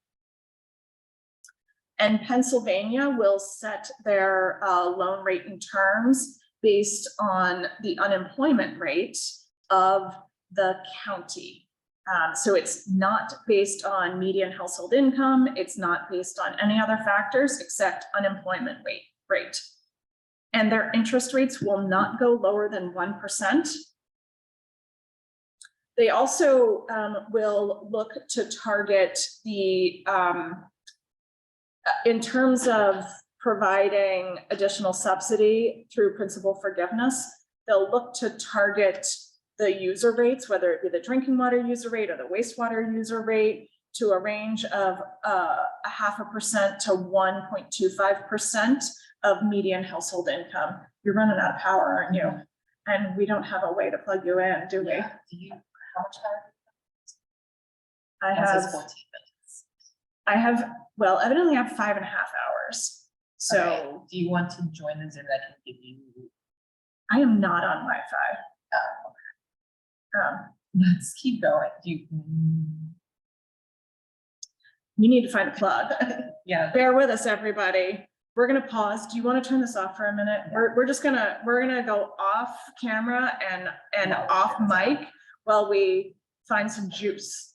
And Pennsylvania will set their loan rate and terms based on the unemployment rate of the county. So it's not based on median household income. It's not based on any other factors except unemployment rate. And their interest rates will not go lower than 1%. They also will look to target the, in terms of providing additional subsidy through principal forgiveness, they'll look to target the user rates, whether it be the drinking water user rate or the wastewater user rate, to a range of 0.5% to 1.25% of median household income. You're running out of power, aren't you? And we don't have a way to plug you in, do we? Yeah. Do you, how much time? I That says have, 14 minutes. I have, well, evidently I have 5.5 hours. So Okay. Do you want to join the Zoom that can give you? I am not on Wi-Fi. Let's keep going. Do you? You need to find a plug. Yeah. Bear with us, everybody. We're gonna pause. Do you want to turn this off for a minute? We're just gonna, we're gonna go off camera and off mic while we find some juice.